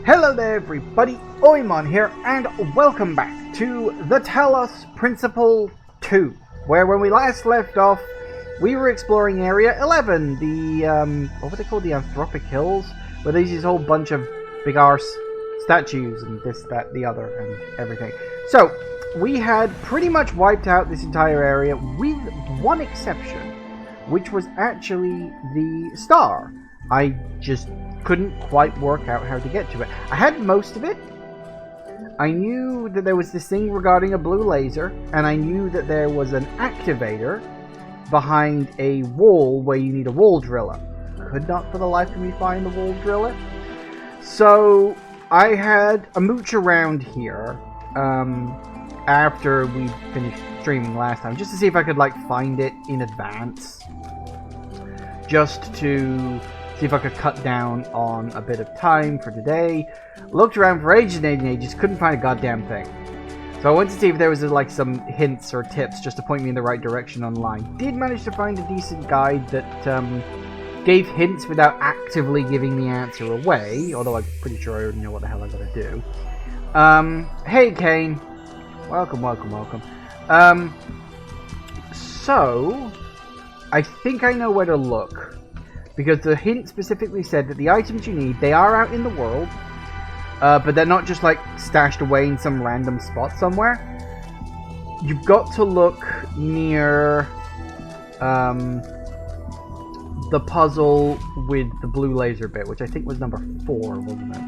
Hello there everybody, Oimon here, and welcome back to the Talos Principle 2, where when we last left off, we were exploring Area 11, the, what were they called, the Anthropic Hills, where there's this whole bunch of big arse statues and this, that, the other, and everything. So, we had pretty much wiped out this entire area with one exception, which was actually the star. I just couldn't quite work out how to get to it. I had most of it. I knew that there was this thing regarding a blue laser, and I knew that there was an activator behind a wall where you need a wall driller. Could not for the life of me find the wall driller. So I had a mooch around here after we finished streaming last time, just to see if I could like find it in advance, just to see if I could cut down on a bit of time for today. Looked around for ages and ages and ages, couldn't find a goddamn thing. So I went to see if there was like some hints or tips just to point me in the right direction online. Did manage to find a decent guide that gave hints without actively giving the answer away, although I'm pretty sure I already know what the hell I gotta do. Hey Kane. Welcome, welcome, welcome. So I think I know where to look, because the hint specifically said that the items you need, they are out in the world, but they're not just like stashed away in some random spot somewhere. You've got to look near the puzzle with the blue laser bit, which I think was number 4, wasn't it?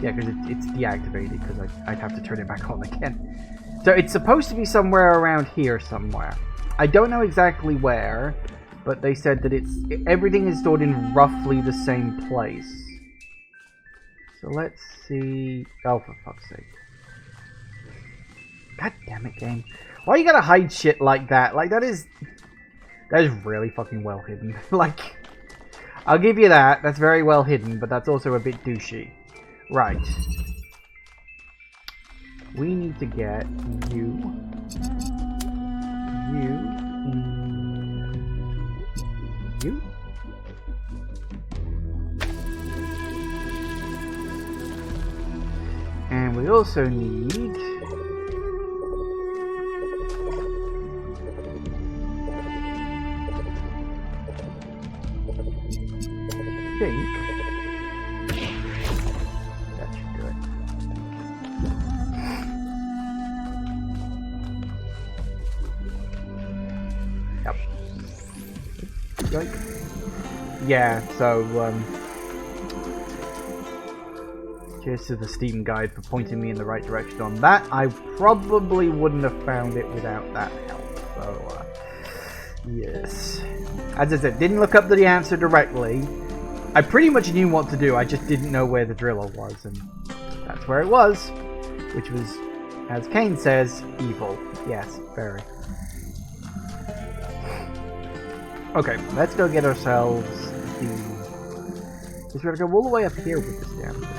Yeah, because it's deactivated, because I'd have to turn it back on again. So it's supposed to be somewhere around here somewhere. I don't know exactly where, but they said that everything is stored in roughly the same place. So let's see. Oh, for fuck's sake. God damn it, game. Why you gotta hide shit like that? Like, that is really fucking well hidden. Like, I'll give you that. That's very well hidden, but that's also a bit douchey. Right. We need to get you. And we also need that should do it. Yep. Yoink. Yeah, so cheers to the Steam guide for pointing me in the right direction on that. I probably wouldn't have found it without that help. So, yes. As I said, didn't look up the answer directly. I pretty much knew what to do. I just didn't know where the driller was, and that's where it was. Which was, as Kane says, evil. Yes, very. Okay, let's go get ourselves the... Because we gotta go all the way up here with this damn thing.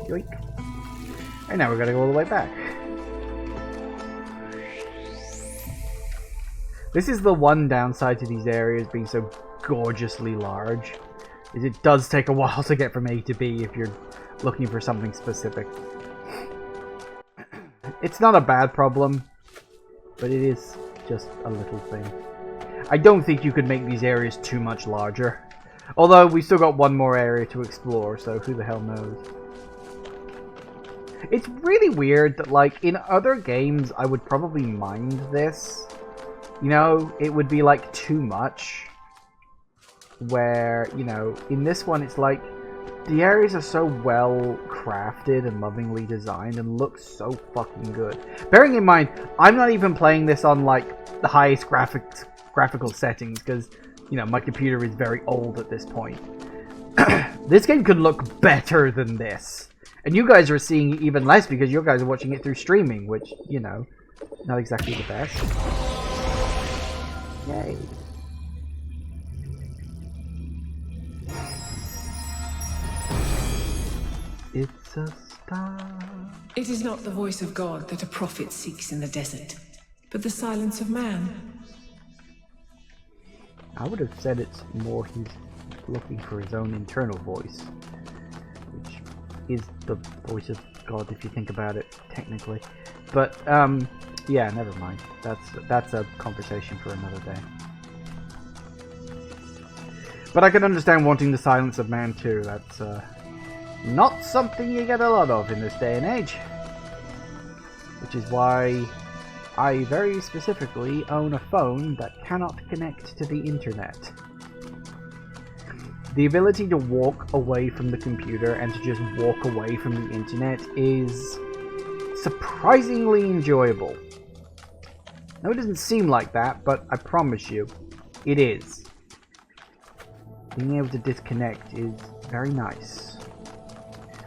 Yoink. And now we're gonna go all the way back. This is the one downside to these areas being so gorgeously large, is it does take a while to get from A to B if you're looking for something specific. It's not a bad problem, but it is just a little thing. I don't think you could make these areas too much larger. Although we still got one more area to explore, so who the hell knows. It's really weird that, like, in other games, I would probably mind this. You know, it would be, like, too much. Where, you know, in this one, it's like, the areas are so well crafted and lovingly designed and look so fucking good. Bearing in mind, I'm not even playing this on, like, the highest graphical settings, because, you know, my computer is very old at this point. This game could look better than this. And you guys are seeing it even less because you guys are watching it through streaming, which, you know, not exactly the best. Yay. It's a It is not the voice of God that a prophet seeks in the desert, but the silence of man. I would have said it's more he's looking for his own internal voice, which is the voice of God if you think about it technically. But yeah, never mind. That's a conversation for another day. But I can understand wanting the silence of man too. That's not something you get a lot of in this day and age. Which is why I very specifically own a phone that cannot connect to the internet. The ability to walk away from the computer and to just walk away from the internet is surprisingly enjoyable. Now, it doesn't seem like that, but I promise you, it is. Being able to disconnect is very nice.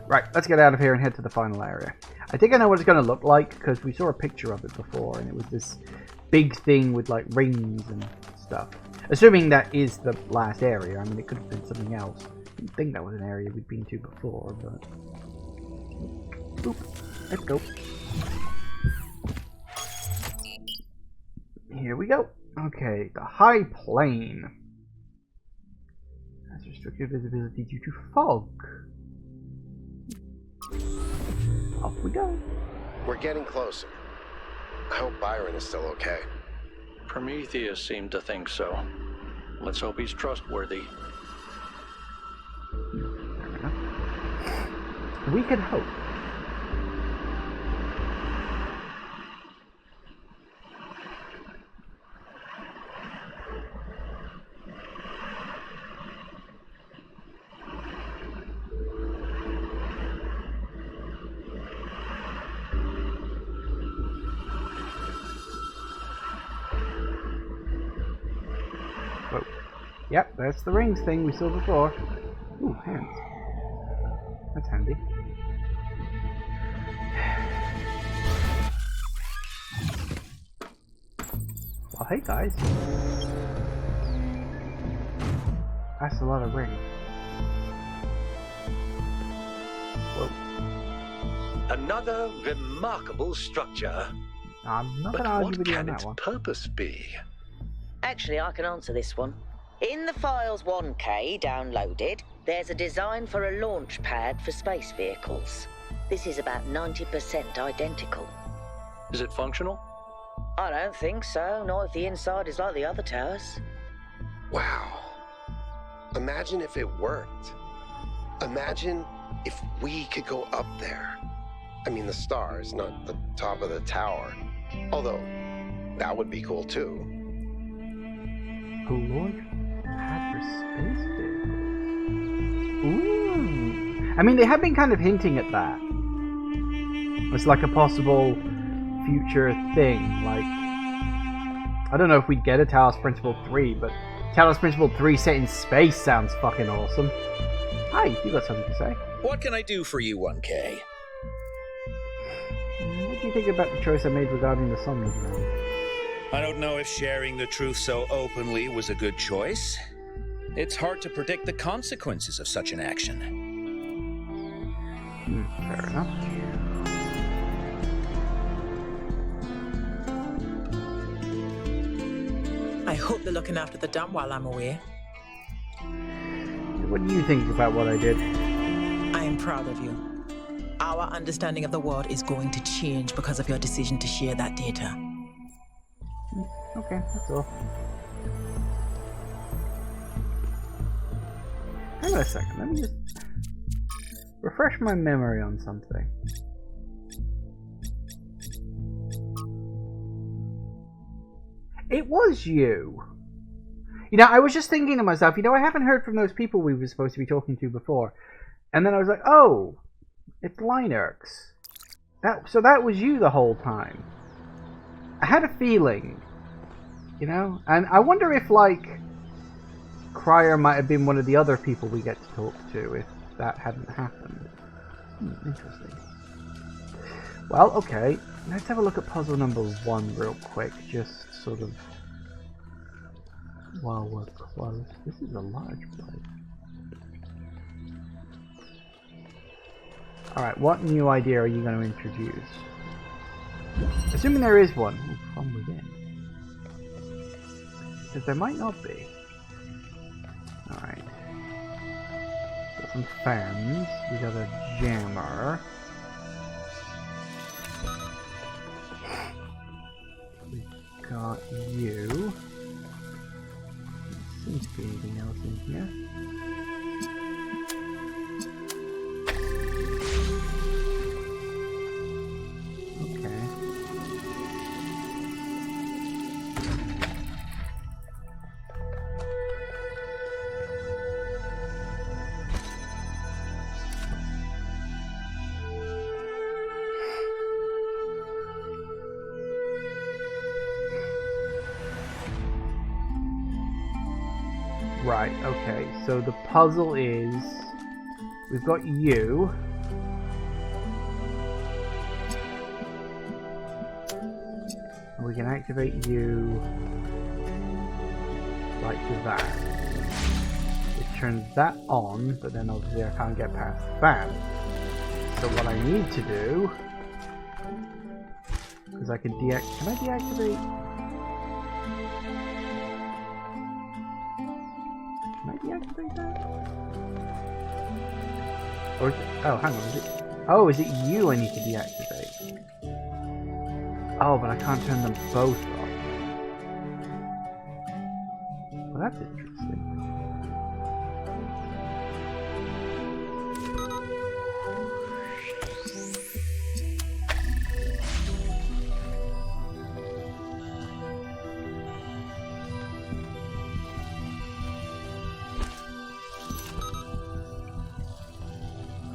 Right, let's get out of here and head to the final area. I think I know what it's going to look like, because we saw a picture of it before, and it was this big thing with, like, rings and stuff. Assuming that is the last area. I mean, it could have been something else. I didn't think that was an area we'd been to before, but... Oop, let's go. Here we go. Okay, the high plane. Has restricted visibility due to fog. Off we go. We're getting closer. I hope Byron is still okay. Prometheus seemed to think so. Let's hope he's trustworthy. Fair enough. We can hope. Yep, that's the rings thing we saw before. Ooh, hands. That's handy. Well, hey guys. That's a lot of rings. Whoa. Another remarkable structure. I'm not But going to argue what with you on can that its one. purpose be? Actually, I can answer this one. In the Files 1K downloaded, there's a design for a launch pad for space vehicles. This is about 90% identical. Is it functional? I don't think so, not if the inside is like the other towers. Wow. Imagine if it worked. Imagine if we could go up there. I mean, the stars, not the top of the tower. Although, that would be cool too. A launch pad for space vehicles. Ooh. I mean, they have been kind of hinting at that. It's like a possible future thing. Like, I don't know if we'd get a Talos Principle 3, but Talos Principle 3 set in space sounds fucking awesome. Hi, you got something to say? What can I do for you, 1K? What do you think about the choice I made regarding the Somnus round? I don't know if sharing the truth so openly was a good choice. It's hard to predict the consequences of such an action. Fair enough. I hope they're looking after the dam while I'm away. What do you think about what I did? I am proud of you. Our understanding of the world is going to change because of your decision to share that data. Okay, that's all. Hang on a second, let me just refresh my memory on something. It was you. You know, I was just thinking to myself, you know, I haven't heard from those people we were supposed to be talking to before. And then I was like, oh, it's Linux. So that was you the whole time. I had a feeling, you know? And I wonder if, like, Cryer might have been one of the other people we get to talk to if that hadn't happened. Interesting. Well, okay. Let's have a look at puzzle number 1 real quick, just sort of while we're close. This is a large place. Alright, what new idea are you going to introduce? Assuming there is one. Ooh, from within. Because there might not be. Alright. Got some fans. We got a jammer. We got you. There seems to be anything else in here. Right, okay, so the puzzle is, we've got you. And we can activate you like that. It turns that on, but then obviously I can't get past the fan. So what I need to do, because I can I deactivate? Can I deactivate that? Or is it, oh, hang on, is it you I need to deactivate? Oh, but I can't turn them both off. Well, that's interesting.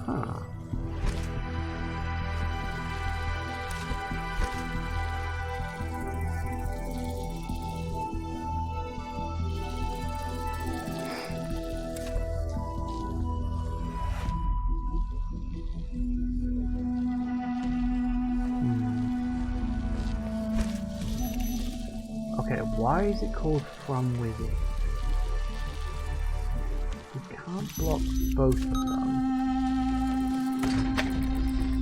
Huh. Okay, why is it called From Within? We can't block both of them.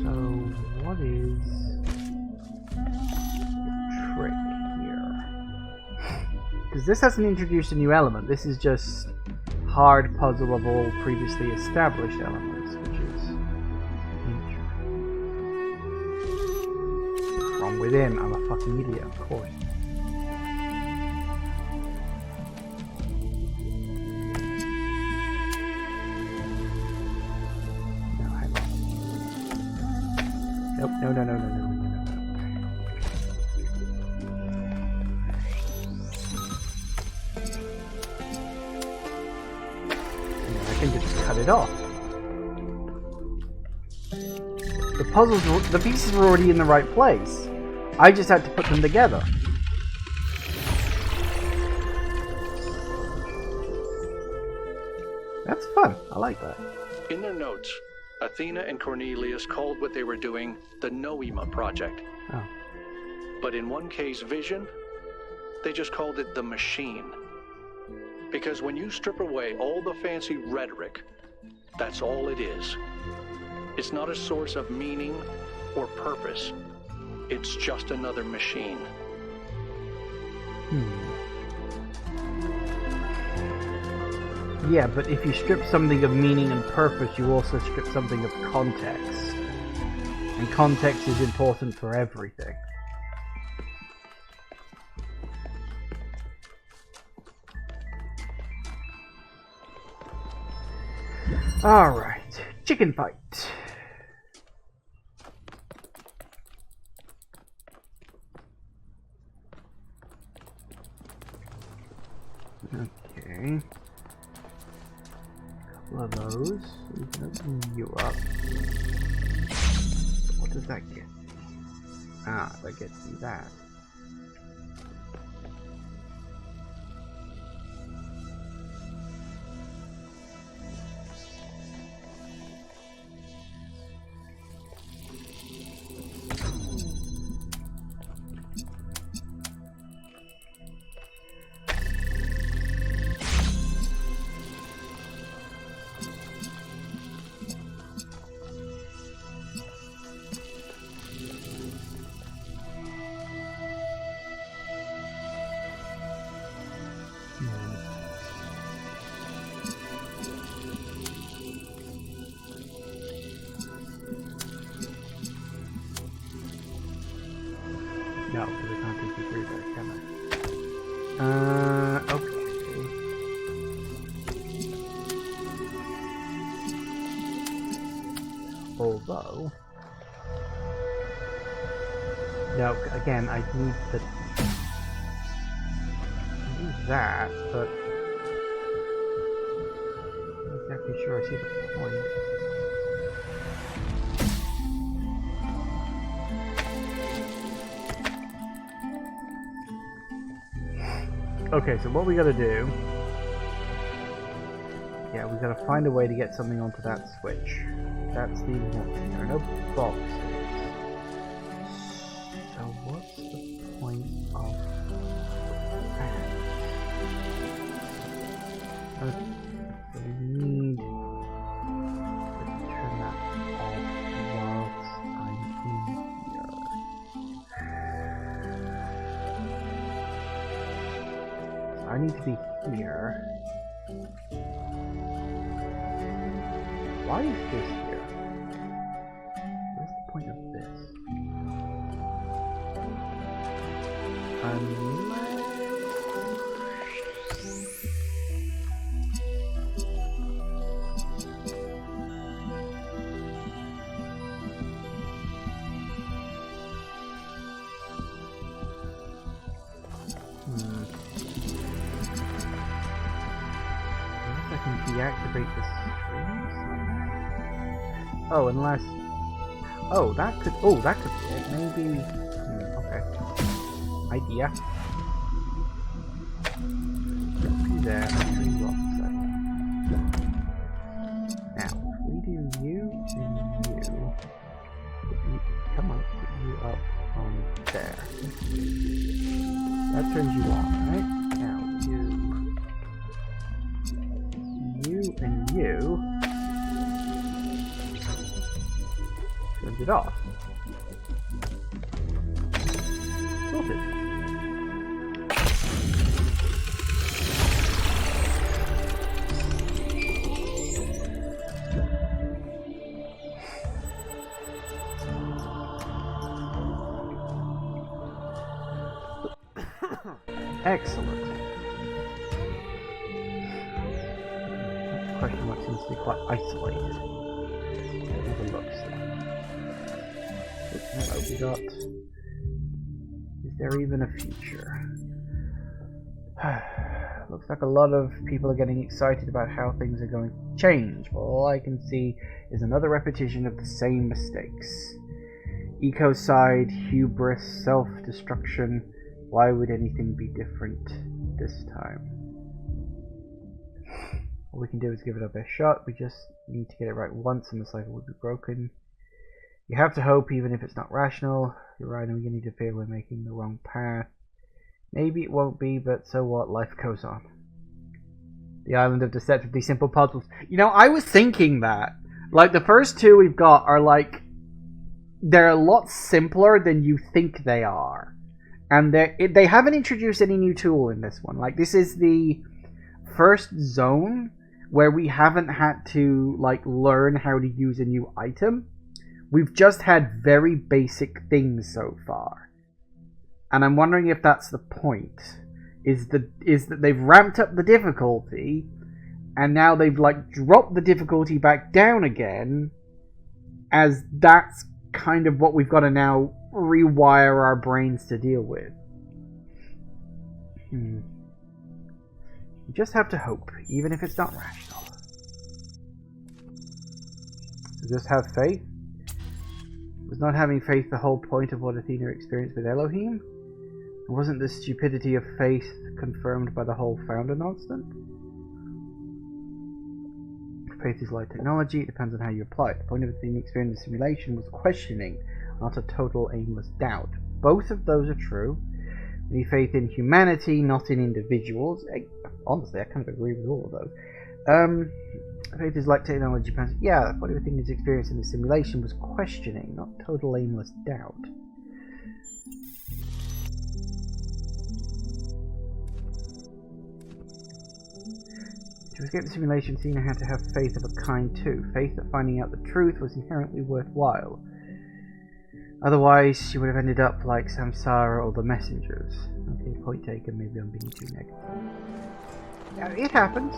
So, what is the trick here? Because this hasn't introduced a new element, this is just hard puzzle of all previously established elements, which is interesting. From Within, I'm a fucking idiot, of course. Nope, no. I can just cut it off. The pieces were already in the right place. I just had to put them together. That's fun. I like that. In their notes, Athena and Cornelius called what they were doing the Noema Project. Oh. But in 1K's vision, they just called it the Machine. Because when you strip away all the fancy rhetoric, that's all it is. It's not a source of meaning or purpose. It's just another machine. Yeah, but if you strip something of meaning and purpose, you also strip something of context. And context is important for everything. Alright, chicken fight. Okay. Couple of those. We can open you up. What does that get? Ah, that gets me that. No, because I can't take you through there, can I? Okay. Although... No, again, I need to do that, but... I'm not exactly sure I see the point. Okay, so what we gotta do... Yeah, we gotta find a way to get something onto that switch. That's the one. There are no boxes. So what's the point of that? Okay, so we need to turn that off whilst I'm in here. I need to be here. Why is this here? What's the point of this? Unless I can deactivate the strings. Oh, unless... Oh, that could be it. Maybe... okay. Idea. There, 3 blocks there. Now, if we do you and you... Come on, put you up on there. That turns you on, right? Now, you and you... turns it off. Sorted. Excellent. That question mark seems to be quite isolated. Overlooks that. Hello, we got... Is there even a future? Looks like a lot of people are getting excited about how things are going to change, but all I can see is another repetition of the same mistakes. Ecocide, hubris, self-destruction. Why would anything be different this time? All we can do is give it our best shot. We just need to get it right once and the cycle will be broken. You have to hope, even if it's not rational. You're right, and we need to fear we're making the wrong path. Maybe it won't be, but so what? Life goes on. The island of deceptively simple puzzles. You know, I was thinking that. Like, the first two we've got are like... They're a lot simpler than you think they are. And they haven't introduced any new tool in this one. Like, this is the first zone where we haven't had to, like, learn how to use a new item. We've just had very basic things so far. And I'm wondering if that's the point. Is that they've ramped up the difficulty, and now they've, like, dropped the difficulty back down again, as that's kind of what we've got to now rewire our brains to deal with. You just have to hope, even if it's not rational. So just have faith. Was not having faith the whole point of what Athena experienced with Elohim? Wasn't the stupidity of faith confirmed by the whole founder nonsense? Faith is like technology, it depends on how you apply it. The point of Athena experiencing the simulation was questioning, not a total aimless doubt. Both of those are true. We need faith in humanity, not in individuals. Honestly, I kind of agree with all of those. Faith is like technology. Yeah, what everything is experienced in the simulation was questioning, not total aimless doubt. To escape the simulation, Athena had to have faith of a kind too. Faith that finding out the truth was inherently worthwhile. Otherwise, she would have ended up like Samsara or the Messengers. Okay, point taken, maybe I'm being too negative. Yeah, it happens.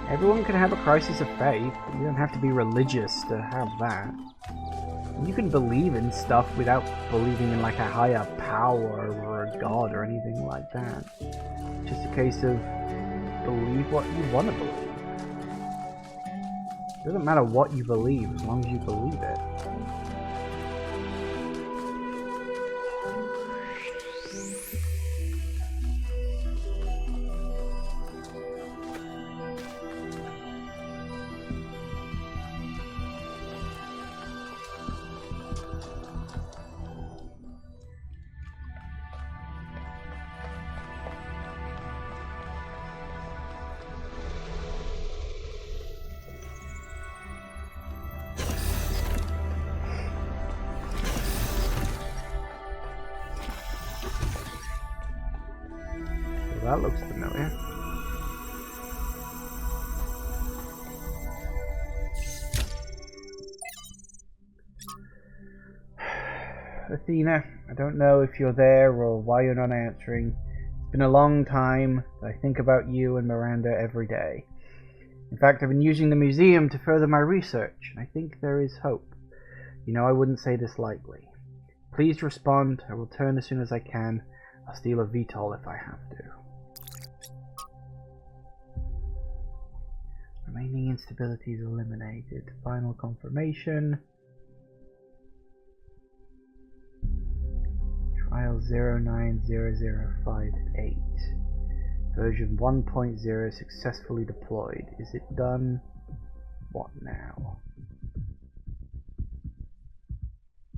Everyone can have a crisis of faith, but you don't have to be religious to have that. You can believe in stuff without believing in like a higher power or a god or anything like that. It's just a case of believe what you want to believe. It doesn't matter what you believe as long as you believe it. That looks familiar. Athena, I don't know if you're there or why you're not answering. It's been a long time, but I think about you and Miranda every day. In fact, I've been using the museum to further my research, and I think there is hope. You know, I wouldn't say this lightly. Please respond. I will turn as soon as I can. I'll steal a VTOL if I have to. Remaining instabilities eliminated. Final confirmation. Trial 090058. Version 1.0 successfully deployed. Is it done? What now?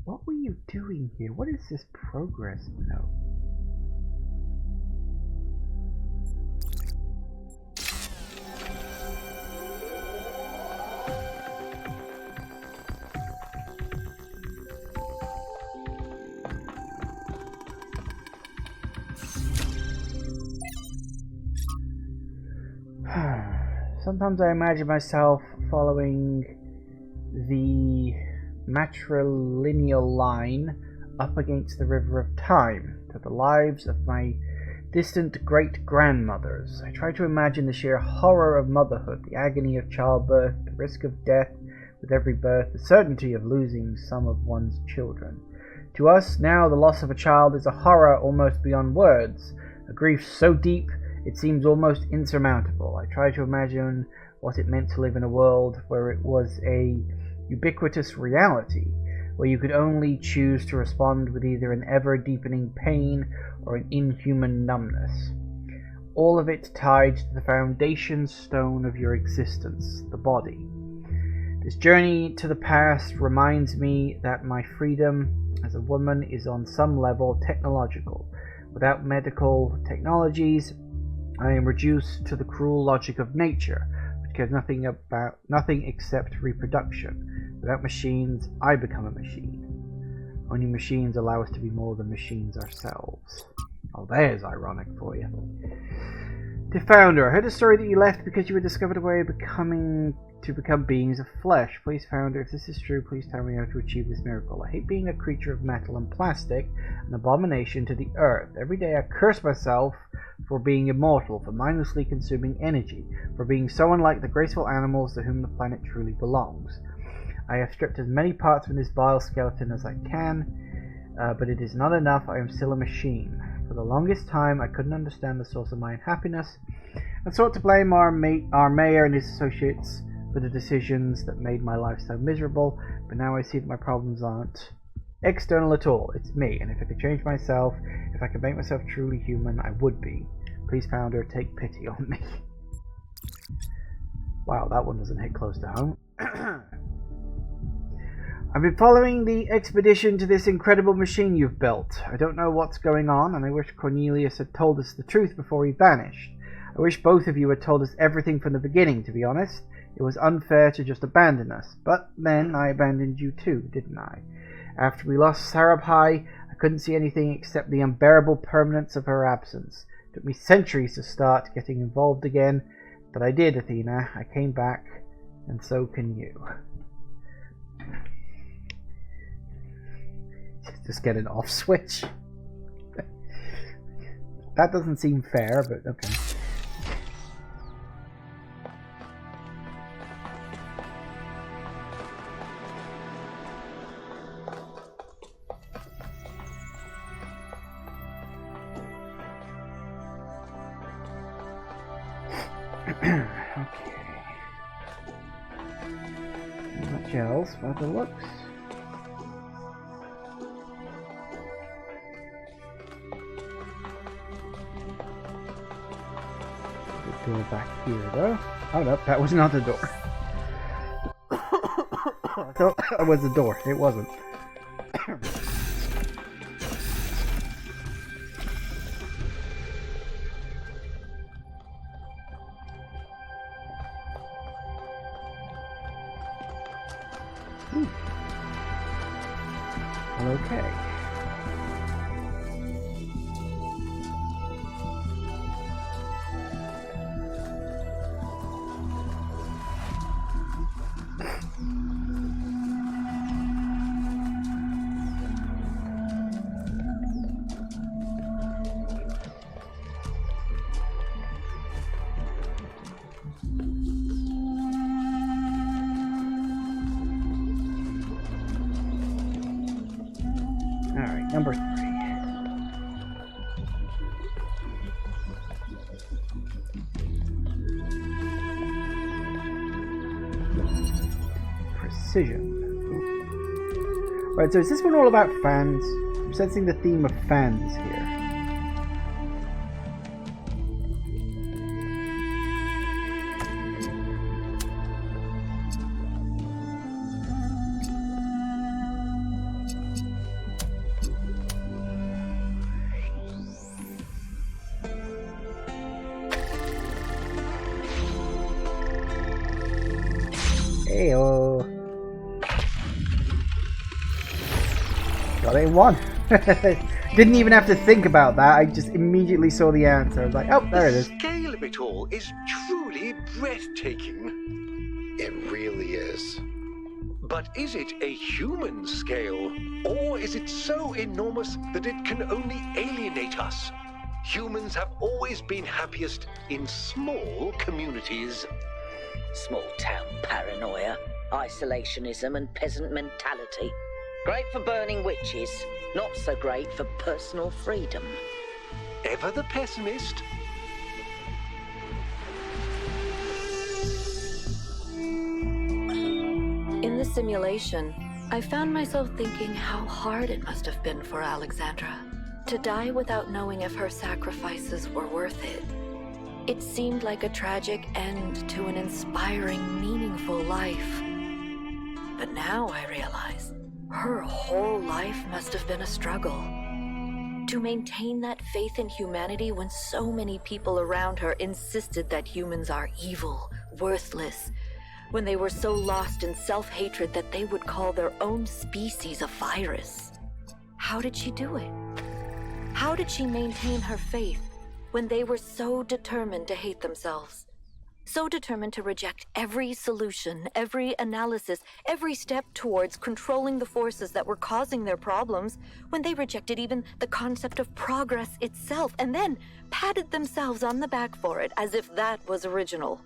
What were you doing here? What is this progress note? Sometimes I imagine myself following the matrilineal line up against the river of time to the lives of my distant great-grandmothers. I try to imagine the sheer horror of motherhood, the agony of childbirth, the risk of death with every birth, the certainty of losing some of one's children. To us now, the loss of a child is a horror almost beyond words, a grief so deep it seems almost insurmountable. I try to imagine what it meant to live in a world where it was a ubiquitous reality, where you could only choose to respond with either an ever-deepening pain or an inhuman numbness. All of it tied to the foundation stone of your existence, the body. This journey to the past reminds me that my freedom as a woman is on some level technological. Without medical technologies, I am reduced to the cruel logic of nature, which cares nothing except reproduction. Without machines, I become a machine. Only machines allow us to be more than machines ourselves. Oh, there's ironic for you. To Founder, I heard a story that you left because you were discovered a way of become beings of flesh. Please, Founder, if this is true, please tell me how to achieve this miracle. I hate being a creature of metal and plastic, an abomination to the earth. Every day I curse myself for being immortal, for mindlessly consuming energy, for being so unlike the graceful animals to whom the planet truly belongs. I have stripped as many parts from this vile skeleton as I can, but it is not enough. I am still a machine. For the longest time, I couldn't understand the source of my unhappiness, and sought to blame our mayor and his associates for the decisions that made my life so miserable, but now I see that my problems aren't external at all. It's me, and if I could change myself, if I could make myself truly human, I would be. Please, Founder, take pity on me. Wow, that one doesn't hit close to home. I've been following the expedition to this incredible machine you've built. I don't know what's going on, and I wish Cornelius had told us the truth before he vanished. I wish both of you had told us everything from the beginning, to be honest. It was unfair to just abandon us. But then I abandoned you too, didn't I? After we lost Sarabhai, I couldn't see anything except the unbearable permanence of her absence. It took me centuries to start getting involved again, but I did, Athena. I came back, and so can you. Just get an off switch. That doesn't seem fair, but okay. Okay. Much else by the looks. The door back here, though. Oh no, that was not the door. I thought that was the door. It wasn't. Okay. Alright, number 3. Precision. Ooh. Right, so is this one all about fans? I'm sensing the theme of fans here. Heyo. Got it in one. Didn't even have to think about that. I just immediately saw the answer. I was like, oh, there it is. The scale of it all is truly breathtaking. It really is. But is it a human scale, or is it so enormous that it can only alienate us? Humans have always been happiest in small communities. Small town paranoia, isolationism, and peasant mentality. Great for burning witches, not so great for personal freedom. Ever the pessimist? In the simulation, I found myself thinking how hard it must have been for Alexandra to die without knowing if her sacrifices were worth it. It seemed like a tragic end to an inspiring, meaningful life. But now I realize her whole life must have been a struggle. To maintain that faith in humanity when so many people around her insisted that humans are evil, worthless, when they were so lost in self-hatred that they would call their own species a virus. How did she do it? How did she maintain her faith when they were so determined to hate themselves? So determined to reject every solution, every analysis, every step towards controlling the forces that were causing their problems, when they rejected even the concept of progress itself, and then patted themselves on the back for it as if that was original.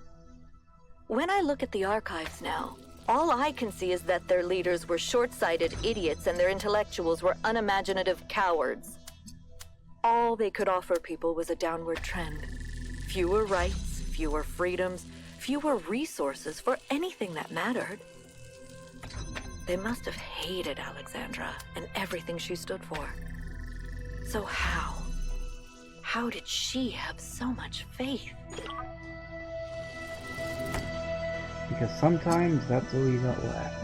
When I look at the archives now, all I can see is that their leaders were short-sighted idiots and their intellectuals were unimaginative cowards. All they could offer people was a downward trend. Fewer rights, fewer freedoms, fewer resources for anything that mattered. They must have hated Alexandra and everything she stood for. So how did she have so much faith? Because sometimes that's all you got left.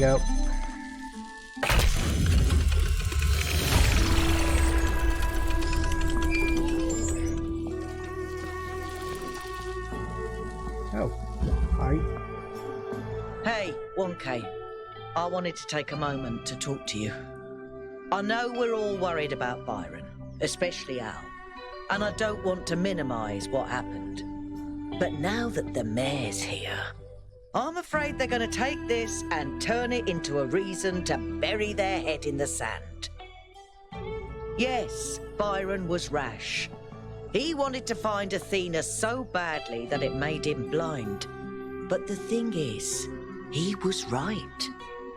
go. Oh, hi. Hey, 1K. I wanted to take a moment to talk to you. I know we're all worried about Byron, especially Al, and I don't want to minimize what happened. But now that the mayor's here, I'm afraid they're going to take this and turn it into a reason to bury their head in the sand. Yes, Byron was rash. He wanted to find Athena so badly that it made him blind. But the thing is, he was right.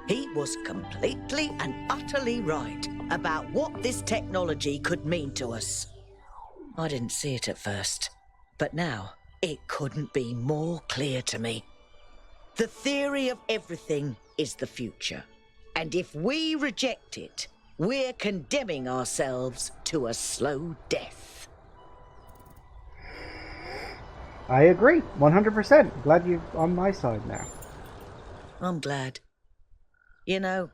He was completely and utterly right about what this technology could mean to us. I didn't see it at first, but now it couldn't be more clear to me. The theory of everything is the future, and if we reject it, we're condemning ourselves to a slow death. I agree, 100%. Glad you're on my side now. I'm glad. You know,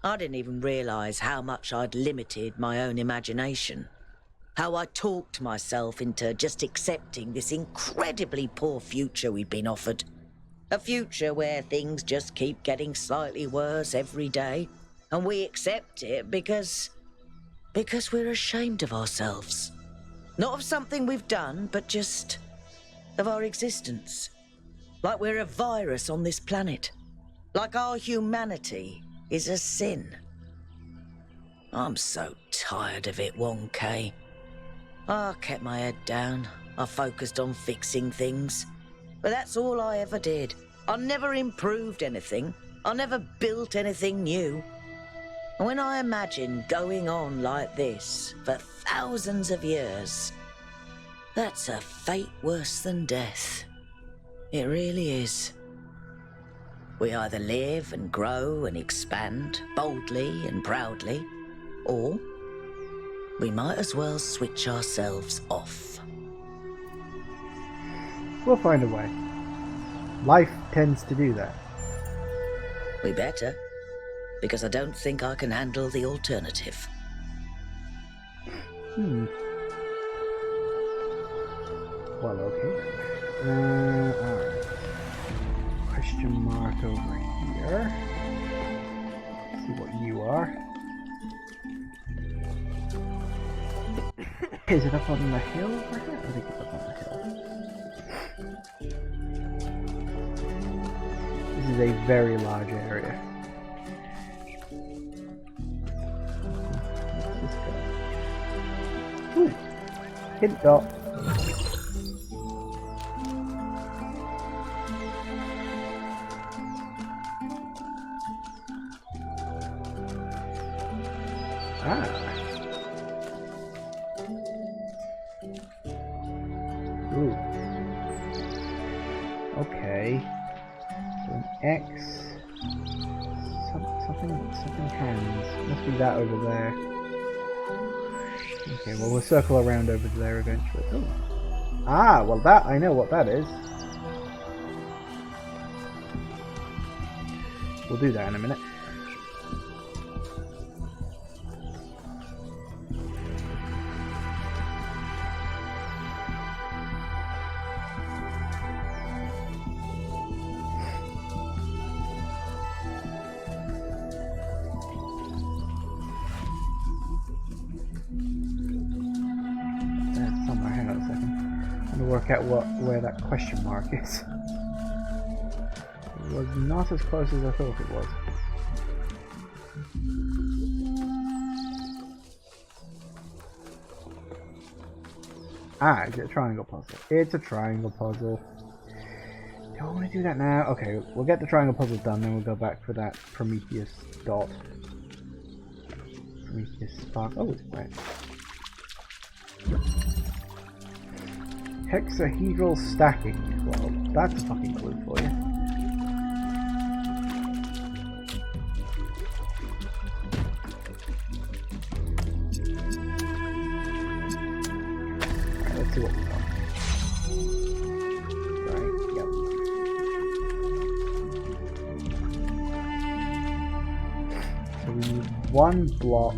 I didn't even realize how much I'd limited my own imagination. How I talked myself into just accepting this incredibly poor future we'd been offered. A future where things just keep getting slightly worse every day, and we accept it because we're ashamed of ourselves. Not of something we've done, but just of our existence. Like we're a virus on this planet. Like our humanity is a sin. I'm so tired of it, 1K. I kept my head down. I focused on fixing things. But that's all I ever did. I never improved anything. I never built anything new. And when I imagine going on like this for thousands of years, that's a fate worse than death. It really is. We either live and grow and expand boldly and proudly, or we might as well switch ourselves off. We'll find a way. Life tends to do that. We better, because I don't think I can handle the alternative. Well, okay. Alright. Question mark over here. Let's see what you are. Is it up on the hill over here? I think it's up on the hill. This is a very large area. What's this guy? Ooh! Hint dot. Ooh. Okay. So an X. Something hands. Must be that over there. Okay, well we'll circle around over there eventually. Ooh. Ah, well that, I know what that is. We'll do that in a minute. Work out where that question mark is. It was not as close as I thought it was. Ah, is it a triangle puzzle? It's a triangle puzzle. Do I want to do that now? Okay, we'll get the triangle puzzle done, then we'll go back for that Prometheus dot. Prometheus spark. Oh, it's wet. Hexahedral stacking. Well, that's a fucking clue for you. Alright, let's see what we got. Right, yep. one block.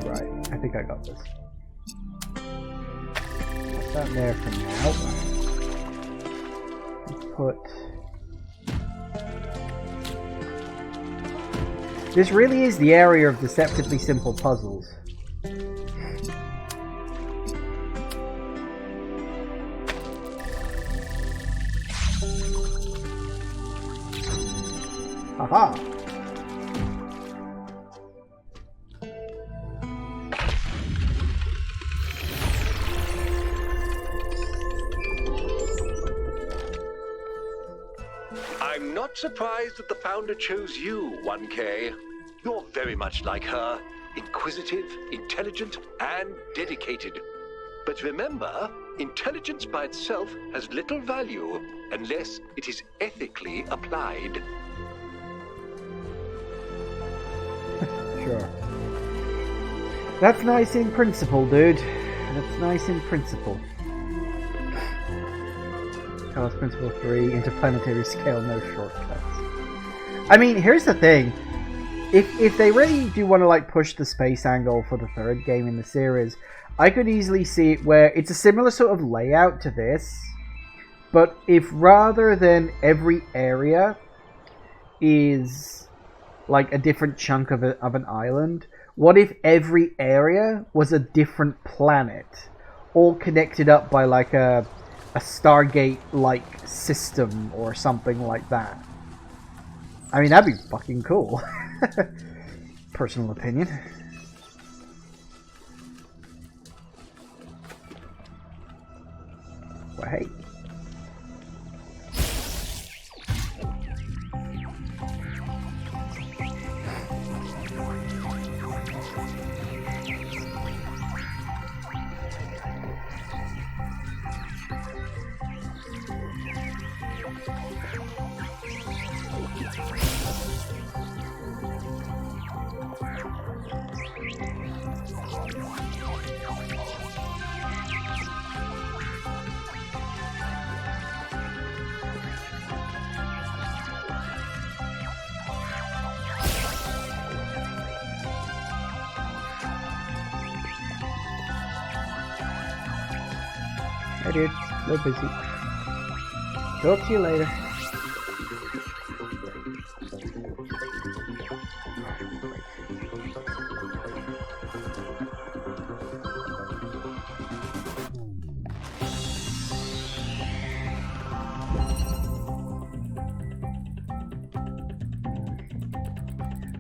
Right, I think I got this. Put that there for now. Let's put... This really is the area of deceptively simple puzzles. Haha! I'm not surprised that the founder chose you, 1K. You're very much like her. Inquisitive, intelligent, and dedicated. But remember, intelligence by itself has little value unless it is ethically applied. Sure. That's nice in principle, dude. That's nice in principle. Talos Principle 3, interplanetary scale, no shortcuts. I mean, here's the thing. If they really do want to like push the space angle for the third game in the series, I could easily see it where it's a similar sort of layout to this, but if rather than every area is like a different chunk of an island, what if every area was a different planet, all connected up by like a Stargate-like system or something like that? I mean, that'd be fucking cool. Personal opinion. Well, hey. Hey dude, a little busy. Talk to you later.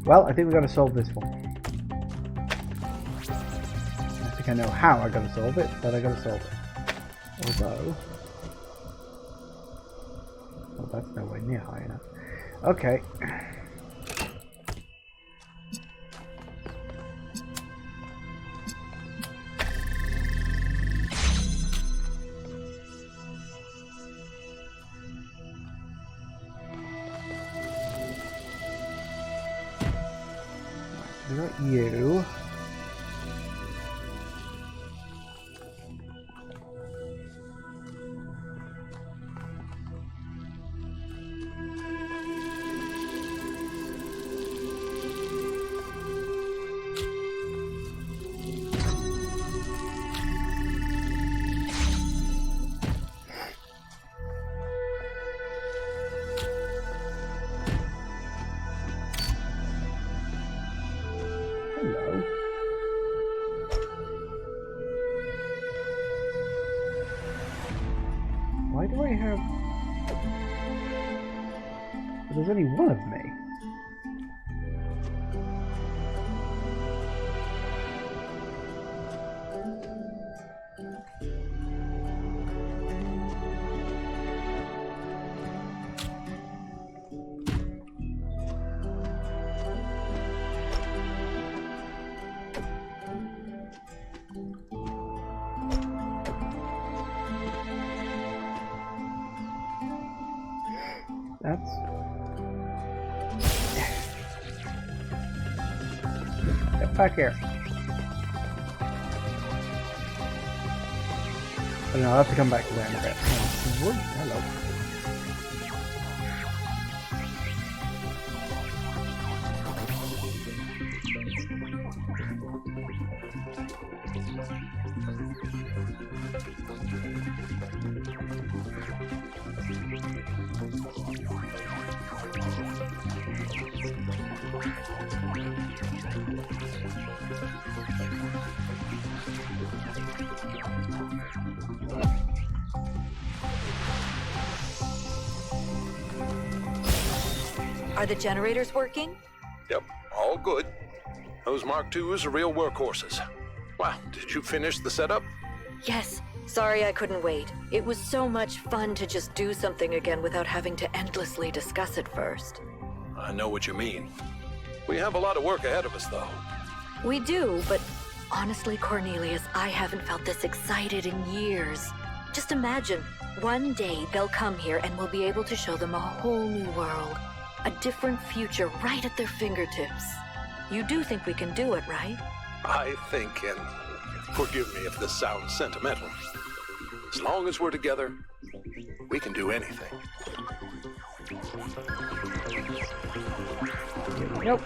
Well, I think we gotta solve this one. I think I know how I gotta solve it, but I gotta solve it. Although... well, that's nowhere near high enough. Okay. We got you. Hello. Why do I have... there's only one of me. That's... Get back here. I don't know, I'll have to come back to that in a bit. Oh, hello. Are the generators working? Yep, all good. Those Mark IIs are real workhorses. Wow, did you finish the setup? Yes. Sorry I couldn't wait. It was so much fun to just do something again without having to endlessly discuss it first. I know what you mean. We have a lot of work ahead of us, though. We do, but honestly, Cornelius, I haven't felt this excited in years. Just imagine, one day they'll come here and we'll be able to show them a whole new world. A different future right at their fingertips. You do think we can do it, right? I think, and forgive me if this sounds sentimental, as long as we're together, we can do anything. Nope.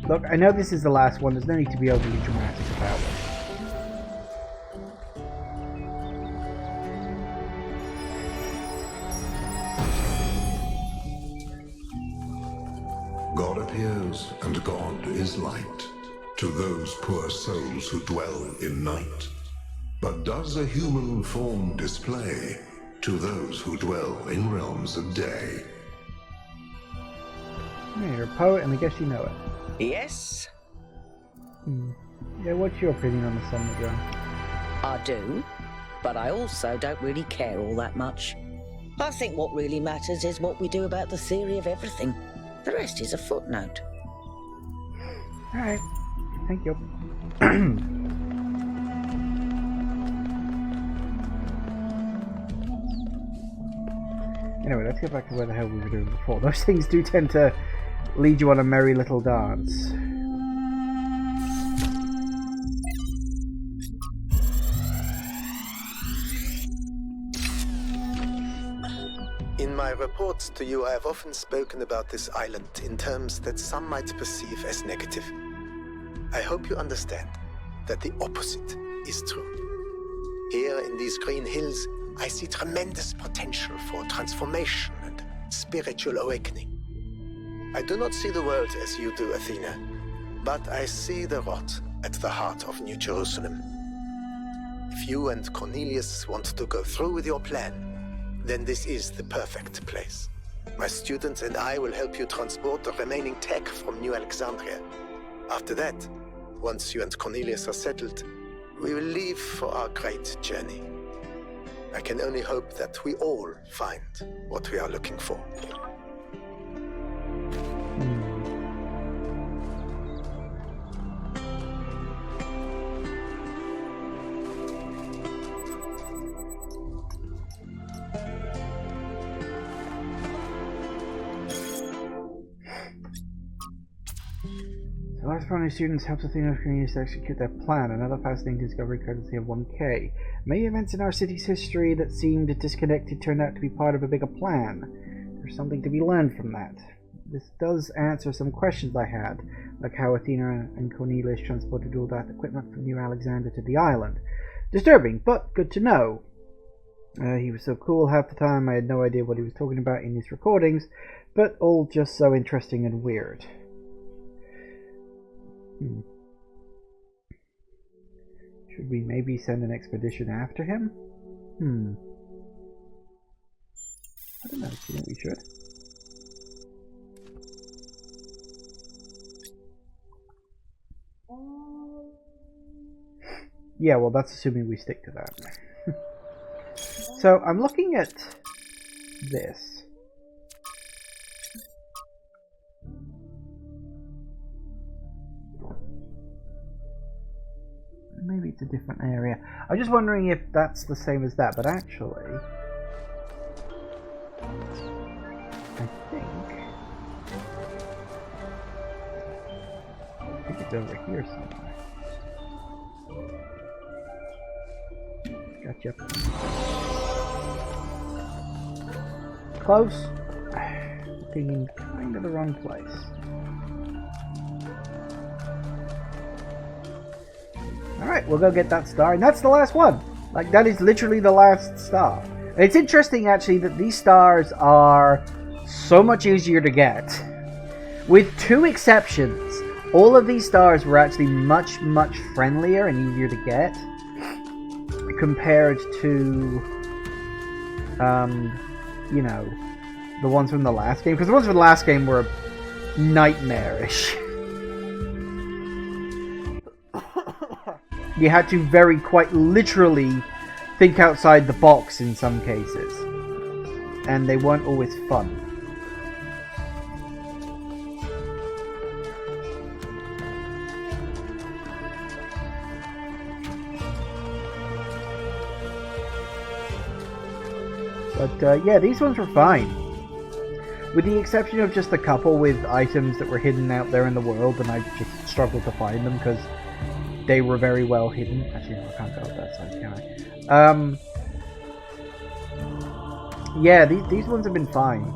Look, I know this is the last one. There's no need to be overly dramatic about it. God appears, and God is light to those poor souls who dwell in night. But does a human form display to those who dwell in realms of day? Yeah, you're a poet, and I guess you know it. Yes, Yeah, what's your opinion on the Sun Madrone? I do, but I also don't really care all that much. I think what really matters is what we do about the theory of everything. The rest is a footnote. Alright, thank you. Anyway, let's get back to where the hell we were doing before. Those things do tend to lead you on a merry little dance. In my reports to you, I have often spoken about this island in terms that some might perceive as negative. I hope you understand that the opposite is true. Here in these green hills, I see tremendous potential for transformation and spiritual awakening. I do not see the world as you do, Athena, but I see the rot at the heart of New Jerusalem. If you and Cornelius want to go through with your plan, then this is the perfect place. My students and I will help you transport the remaining tech from New Alexandria. After that, once you and Cornelius are settled, we will leave for our great journey. I can only hope that we all find what we are looking for. The last round of students helped Athena and Cornelius to execute their plan. Another fascinating discovery courtesy of 1K. Many events in our city's history that seemed disconnected turned out to be part of a bigger plan. There's something to be learned from that. This does answer some questions I had, like how Athena and Cornelius transported all that equipment from New Alexander to the island. Disturbing, but good to know. He was so cool half the time I had no idea what he was talking about in his recordings, but all just so interesting and weird. Should we maybe send an expedition after him? I don't know, do you think we should? Yeah, well that's assuming we stick to that. So, I'm looking at this. it's a different area. I'm just wondering if that's the same as that, but actually, I think it's over here somewhere. Gotcha. Close. Looking in kind of the wrong place. Alright, we'll go get that star, and that's the last one! Like, that is literally the last star. And it's interesting, actually, that these stars are so much easier to get. With two exceptions, all of these stars were actually much, much friendlier and easier to get compared to, you know, the ones from the last game. Because the ones from the last game were nightmarish. You had to very quite literally think outside the box in some cases. And they weren't always fun. But yeah, these ones were fine. With the exception of just a couple with items that were hidden out there in the world, and I just struggled to find them because they were very well hidden. Actually, no, I can't go up that side, can I? Yeah, these ones have been fine.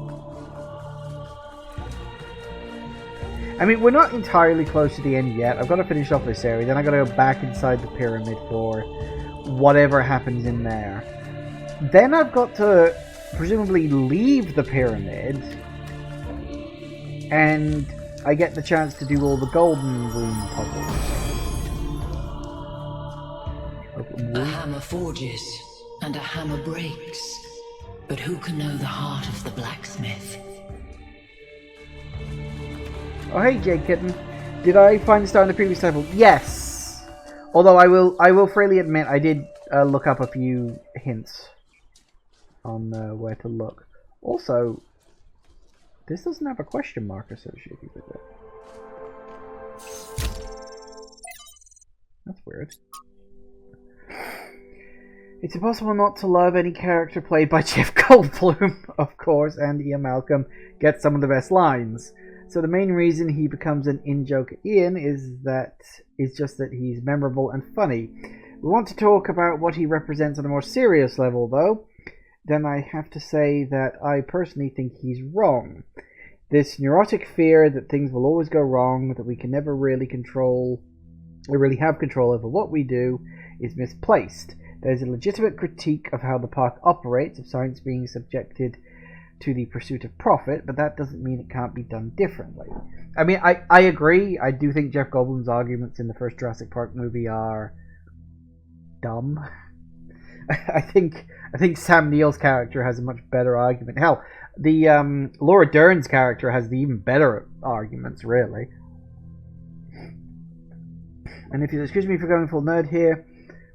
I mean, we're not entirely close to the end yet. I've got to finish off this area, then I've got to go back inside the pyramid for whatever happens in there. Then I've got to presumably leave the pyramid, and I get the chance to do all the golden room puzzles. A hammer forges, and a hammer breaks. But who can know the heart of the blacksmith? Oh hey Jade Kitten. Did I find the star in the previous level? Yes! Although I will freely admit I did look up a few hints on where to look. Also, this doesn't have a question mark associated with it. That's weird. It's impossible not to love any character played by Jeff Goldblum, of course, and Ian Malcolm gets some of the best lines. So the main reason he becomes an in-joke Ian is just that he's memorable and funny. We want to talk about what he represents on a more serious level, though. Then I have to say that I personally think he's wrong. This neurotic fear that things will always go wrong, that we can never really have control over what we do, is misplaced. There's a legitimate critique of how the park operates, of science being subjected to the pursuit of profit, but that doesn't mean it can't be done differently. I mean, I agree. I do think Jeff Goldblum's arguments in the first Jurassic Park movie are dumb. I think Sam Neill's character has a much better argument. Hell, the Laura Dern's character has the even better arguments, really. And if you'll excuse me for going full nerd here,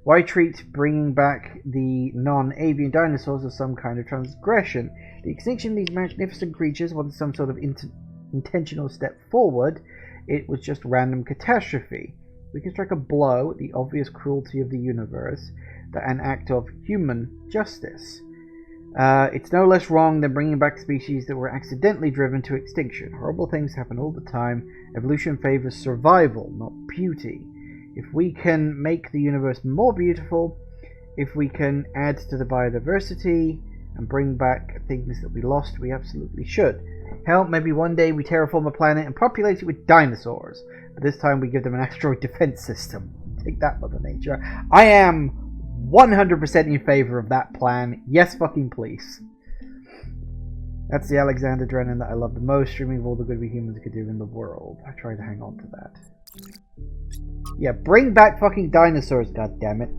why treat bringing back the non-avian dinosaurs as some kind of transgression? The extinction of these magnificent creatures wasn't some sort of intentional step forward. It was just random catastrophe. We can strike a blow at the obvious cruelty of the universe, an act of human justice. It's no less wrong than bringing back species that were accidentally driven to extinction. Horrible things happen all the time. Evolution favors survival, not beauty. If we can make the universe more beautiful, if we can add to the biodiversity and bring back things that we lost, we absolutely should. Hell, maybe one day we terraform a planet and populate it with dinosaurs, but this time we give them an asteroid defense system. Take that, Mother Nature. I am 100% in favor of that plan. Yes, fucking please. That's the Alexander Drennan that I love the most, streaming of all the good we humans could do in the world. I try to hang on to that. Yeah, bring back fucking dinosaurs, goddammit.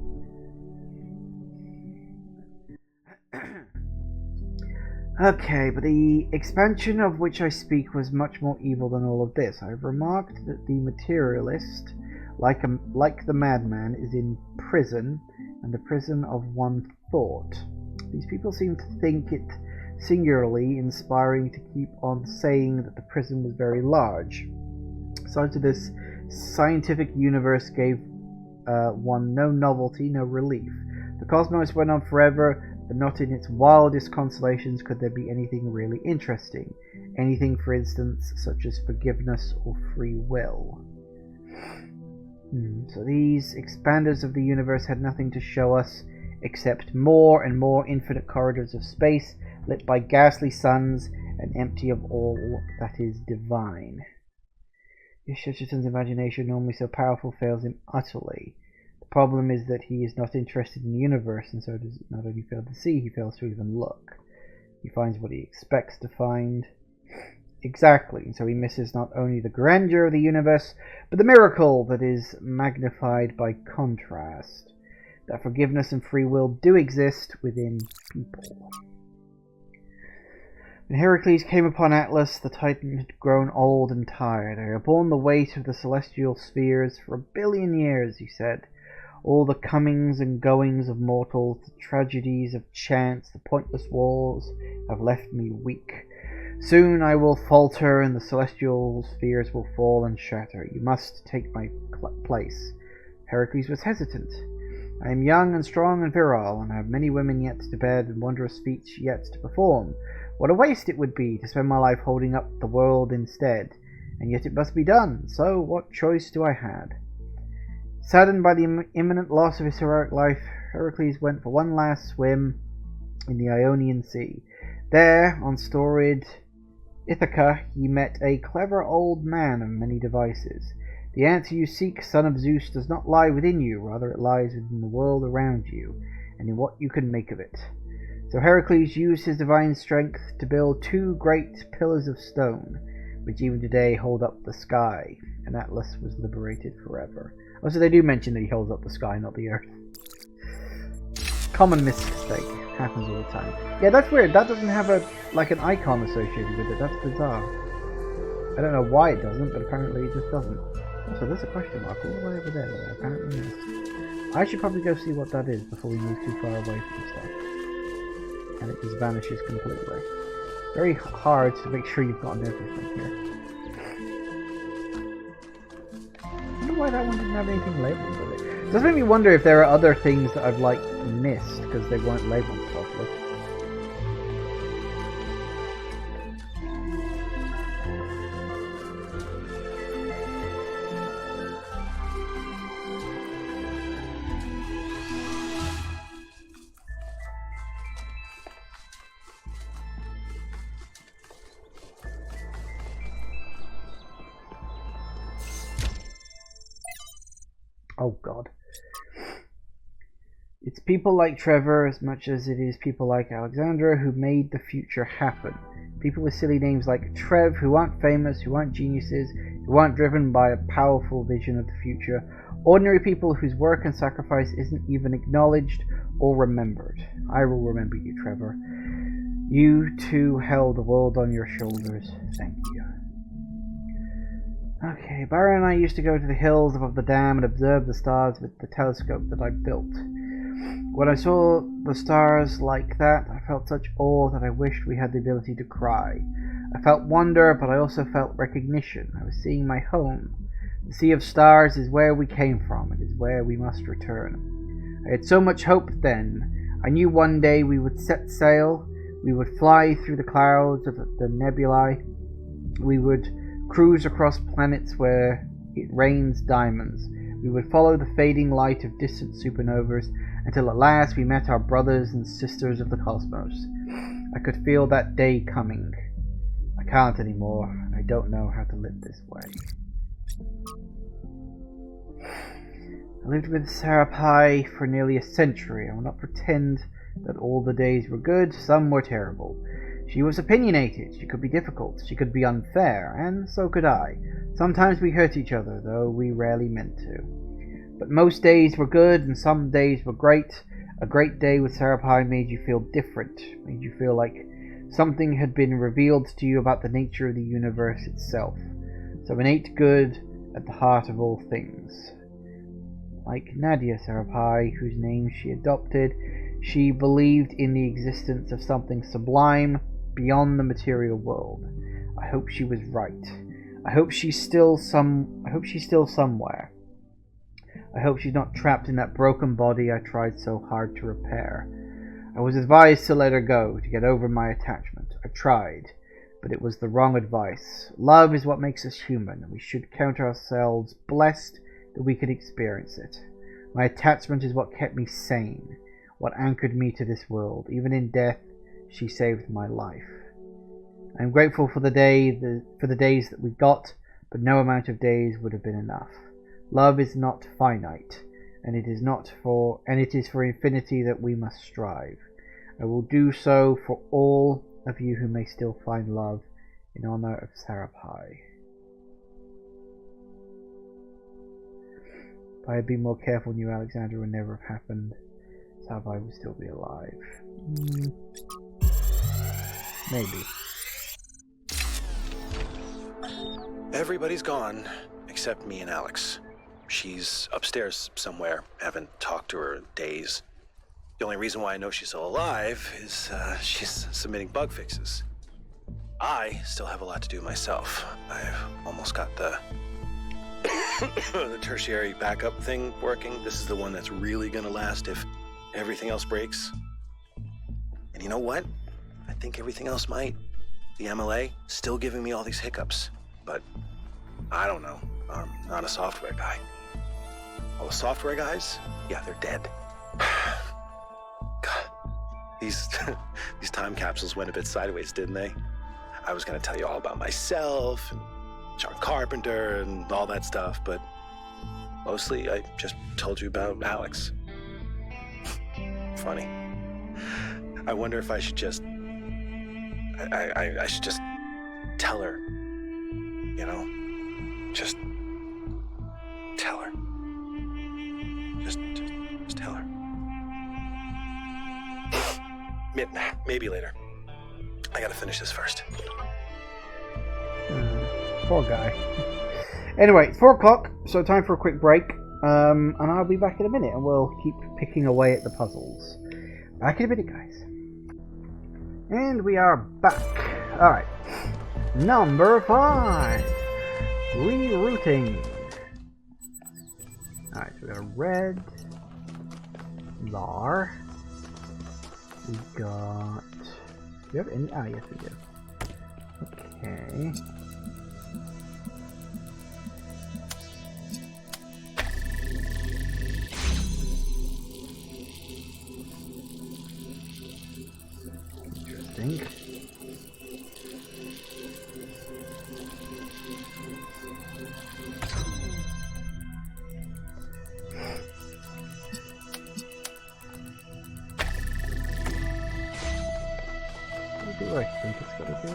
Okay, but the expansion of which I speak was much more evil than all of this. I've remarked that the materialist, like the madman, is in prison, and the prison of one thought. These people seem to think it singularly inspiring to keep on saying that the prison was very large. Sides of this scientific universe gave won no novelty, no relief. The cosmos went on forever, but not in its wildest constellations could there be anything really interesting. Anything, for instance, such as forgiveness or free will. So these expanders of the universe had nothing to show us except more and more infinite corridors of space, lit by ghastly suns and empty of all that is divine. Chesterton's imagination, normally so powerful, fails him utterly. The problem is that he is not interested in the universe, and so does not only fail to see, he fails to even look. He finds what he expects to find. Exactly, and so he misses not only the grandeur of the universe, but the miracle that is magnified by contrast. That forgiveness and free will do exist within people. When Heracles came upon Atlas, the Titan had grown old and tired. I have borne the weight of the celestial spheres for 1 billion years, he said. All the comings and goings of mortals, the tragedies of chance, the pointless wars, have left me weak. Soon I will falter, and the celestial spheres will fall and shatter. You must take my place. Heracles was hesitant. I am young and strong and virile, and I have many women yet to bed and wondrous feats yet to perform. What a waste it would be to spend my life holding up the world instead, and yet it must be done, so what choice do I have? Saddened by the imminent loss of his heroic life, Heracles went for one last swim in the Ionian Sea. There, on storied Ithaca, he met a clever old man of many devices. The answer you seek, son of Zeus, does not lie within you, rather it lies within the world around you, and in what you can make of it. So Heracles used his divine strength to build 2 great pillars of stone, which even today hold up the sky, and Atlas was liberated forever. Also, they do mention that he holds up the sky, not the earth. Common mistake. Happens all the time. Yeah, that's weird. That doesn't have an icon associated with it. That's bizarre. I don't know why it doesn't, but apparently it just doesn't. Also, there's a question mark all the way over there that I apparently missed. I should probably go see what that is before we move too far away from stuff. And it just vanishes completely. Very hard to make sure you've gotten everything here. I wonder why that one didn't have anything labeled with it. It does make me wonder if there are other things that I've missed because they weren't labeled properly. Oh god. It's people like Trevor, as much as it is people like Alexandra, who made the future happen. People with silly names like Trev, who aren't famous, who aren't geniuses, who aren't driven by a powerful vision of the future. Ordinary people whose work and sacrifice isn't even acknowledged or remembered. I will remember you, Trevor. You too held the world on your shoulders. Thank you. Okay, Barra and I used to go to the hills above the dam and observe the stars with the telescope that I built. When I saw the stars like that, I felt such awe that I wished we had the ability to cry. I felt wonder, but I also felt recognition. I was seeing my home. The sea of stars is where we came from. It is where we must return. I had so much hope then. I knew one day we would set sail. We would fly through the clouds of the nebulae. We would cruise across planets where it rains diamonds. We would follow the fading light of distant supernovas until at last we met our brothers and sisters of the cosmos. I could feel that day coming. I can't anymore, and I don't know how to live this way. I lived with Sarapai for nearly a century. I will not pretend that all the days were good. Some were terrible. She was opinionated, she could be difficult, she could be unfair, and so could I. Sometimes we hurt each other, though we rarely meant to. But most days were good, and some days were great. A great day with Sarapai made you feel different, made you feel like something had been revealed to you about the nature of the universe itself. So innate good at the heart of all things. Like Nadia Sarapai, whose name she adopted, she believed in the existence of something sublime beyond the material world. I hope she was right. I hope she's still somewhere. I hope she's not trapped in that broken body I tried so hard to repair. I was advised to let her go, to get over my attachment. I tried, but it was the wrong advice. Love is what makes us human, and we should count ourselves blessed that we could experience it. My attachment is what kept me sane, what anchored me to this world. Even in death, she saved my life. I am grateful for the days that we got, but no amount of days would have been enough. Love is not finite, and it is for infinity that we must strive. I will do so for all of you who may still find love, in honor of Sarapai. If I had been more careful, New Alexandra would never have happened. Sarapai would still be alive. Maybe. Everybody's gone, except me and Alex. She's upstairs somewhere. Haven't talked to her in days. The only reason why I know she's still alive is she's submitting bug fixes. I still have a lot to do myself. I've almost got the the tertiary backup thing working. This is the one that's really gonna last if everything else breaks. And you know what? I think everything else might. The MLA still giving me all these hiccups, but I don't know. I'm not a software guy. All the software guys, yeah, they're dead. God, these time capsules went a bit sideways, didn't they? I was gonna tell you all about myself and John Carpenter and all that stuff, but mostly I just told you about Alex. Funny. I wonder if I should just... I should just tell her. You know? Just tell her. Just tell her. Maybe later. I gotta finish this first. Poor guy. Anyway, it's 4 o'clock, so time for a quick break. And I'll be back in a minute, and we'll keep picking away at the puzzles. Back in a minute, guys. And we are back. Alright. Number 5. Rerouting. Alright, so we got a red. Lar. We got... Do we have any? Ah, yes we do. Okay. Interesting. What do I think it's gonna do?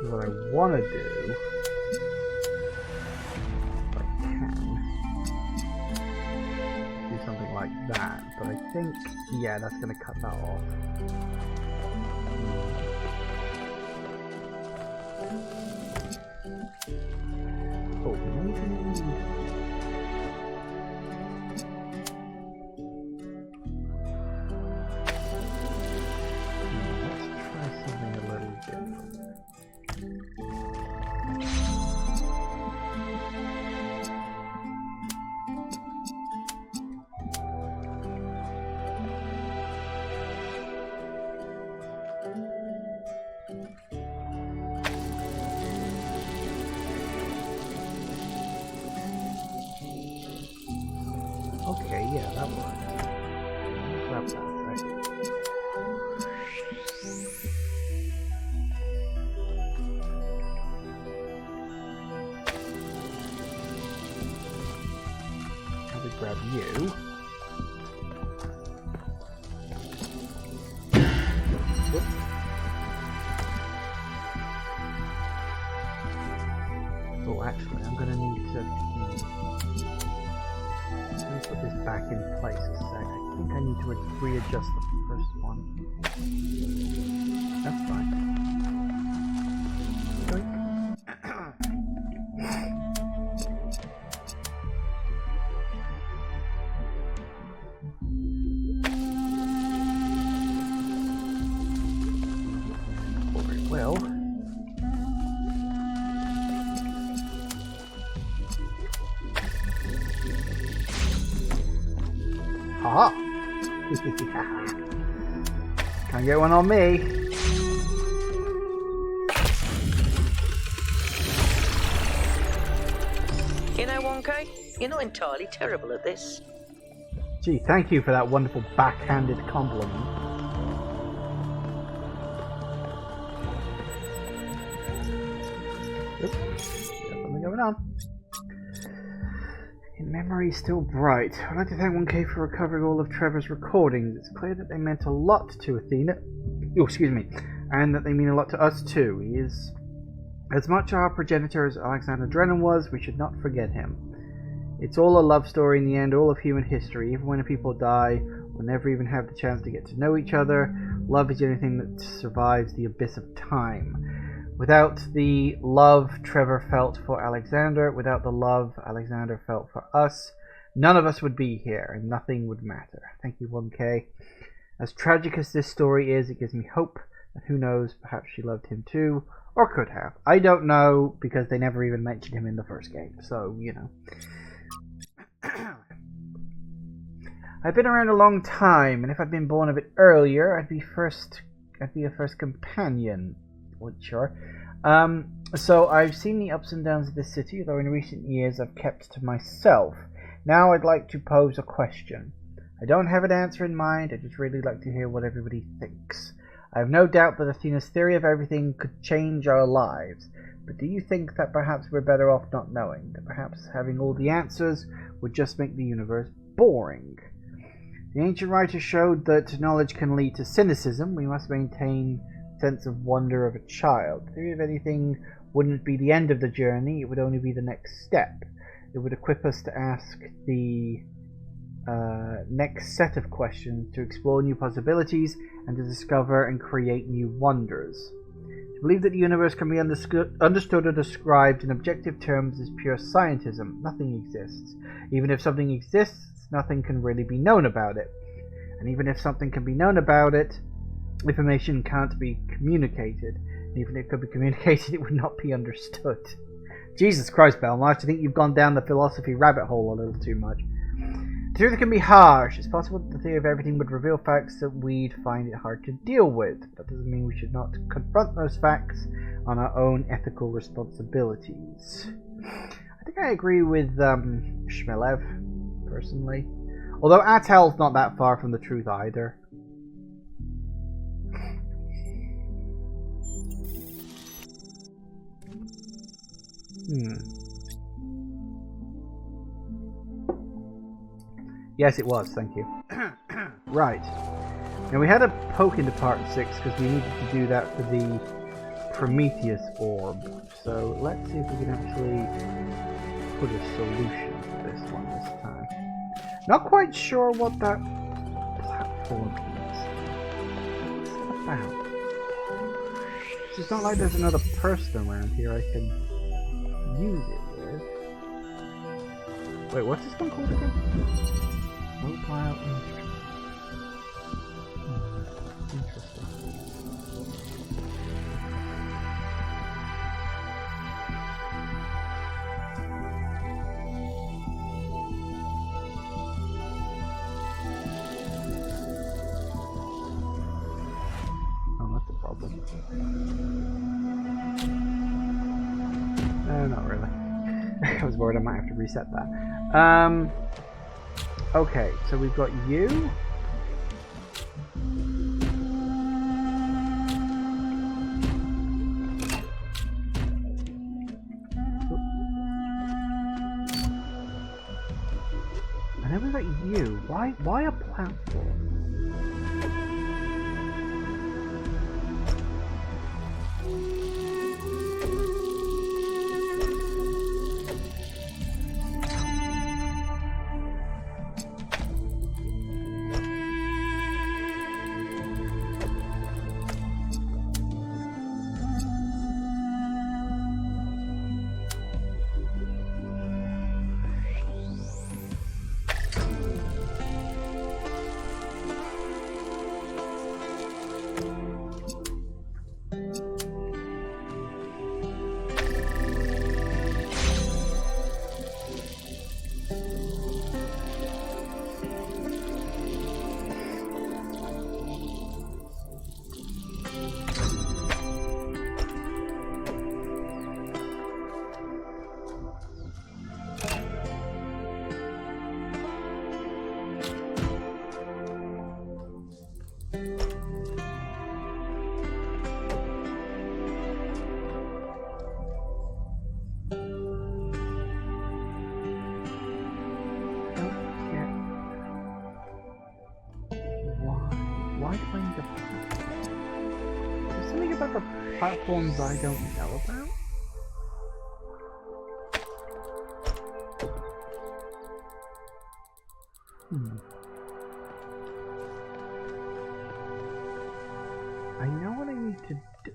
What I want to do, if I can, do something like that, but I think, yeah, that's going to cut that off. Oh, maybe... Let's try something a little different. Okay, yeah, that works. Grab that, right? How to grab you? Whoop. Oh, Actually, I'm gonna need to... Let me put this back in place a sec. I think I need to readjust the first one. That's fine. Doink. Well, haha! Can't get one on me. You know, 1K, you're not entirely terrible at this. Gee, thank you for that wonderful backhanded compliment. Oops, got something going on. In memory still bright. I'd like to thank 1K for recovering all of Trevor's recordings. It's clear that they meant a lot to Athena. Oh, excuse me. And that they mean a lot to us too. He is as much our progenitor as Alexander Drennan was. We should not forget him. It's all a love story in the end, all of human history. Even when people die, we'll never even have the chance to get to know each other. Love is the only thing that survives the abyss of time. Without the love Trevor felt for Alexander, without the love Alexander felt for us, none of us would be here, and nothing would matter. Thank you, 1K. As tragic as this story is, it gives me hope that who knows, perhaps she loved him too, or could have. I don't know, because they never even mentioned him in the first game, so, you know. I've been around a long time, and if I'd been born a bit earlier, I'd be a first companion. Sure. So I've seen the ups and downs of this city, though in recent years I've kept to myself. Now I'd like to pose a question. I don't have an answer in mind, I'd just really like to hear what everybody thinks. I have no doubt that Athena's theory of everything could change our lives, but do you think that perhaps we're better off not knowing? That perhaps having all the answers would just make the universe boring? The ancient writers showed that knowledge can lead to cynicism. We must maintain sense of wonder of a child. The theory of anything wouldn't be the end of the journey, it would only be the next step. It would equip us to ask the next set of questions, to explore new possibilities, and to discover and create new wonders. To believe that the universe can be understood or described in objective terms is pure scientism. Nothing exists. Even if something exists, nothing can really be known about it. And even if something can be known about it, information can't be communicated. And even if it could be communicated, it would not be understood. Jesus Christ, Belmarsh, I think you've gone down the philosophy rabbit hole a little too much. The truth can be harsh. It's possible that the theory of everything would reveal facts that we'd find it hard to deal with. That doesn't mean we should not confront those facts on our own ethical responsibilities. I think I agree with Shmelev, personally. Although Atel's not that far from the truth either. Yes, it was, thank you. Right. Now we had a poke into part 6 because we needed to do that for the Prometheus orb. So let's see if we can actually put a solution to this one this time. Not quite sure what that platform is. What's that about? It's not like there's another person around here I can use it with. Wait, what's this one called again? Mobile instrument. Interesting. Oh, that's a problem. No, not really. I was worried I might have to reset that. Okay, so we've got you. And then we've got you. Why a platform? about the platforms I don't know about? I know what I need to do.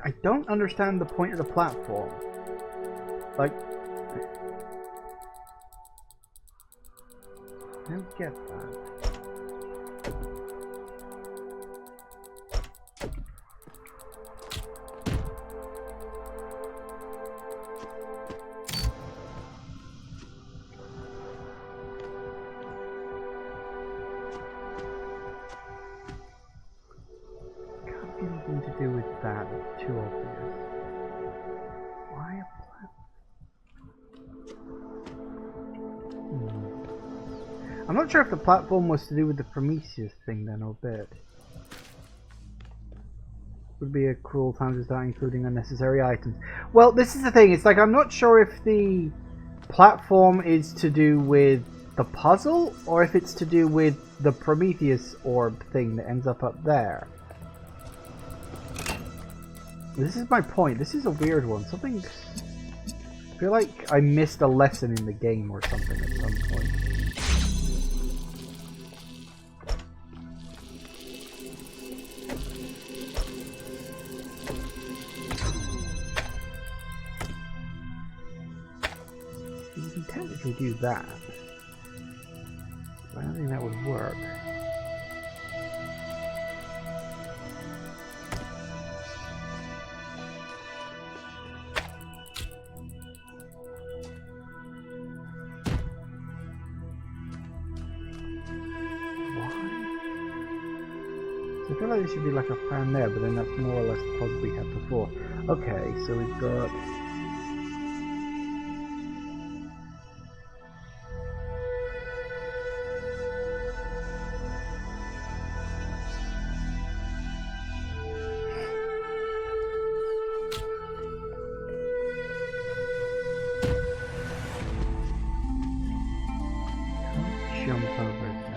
I don't understand the point of the platform. Like, I don't get that. Anything to do with that, it's too obvious. Why a platform? I'm not sure if the platform was to do with the Prometheus thing then or bit. Would be a cruel time to start including unnecessary items. Well, this is the thing, it's like I'm not sure if the platform is to do with the puzzle or if it's to do with the Prometheus orb thing that ends up there. This is my point. This is a weird one. Something... I feel like I missed a lesson in the game or something at some point. You can technically do that. But I don't think that would work. I feel like there should be like a plan there, but then that's more or less the puzzle we had before. Okay, so we've got... Can't jump over that.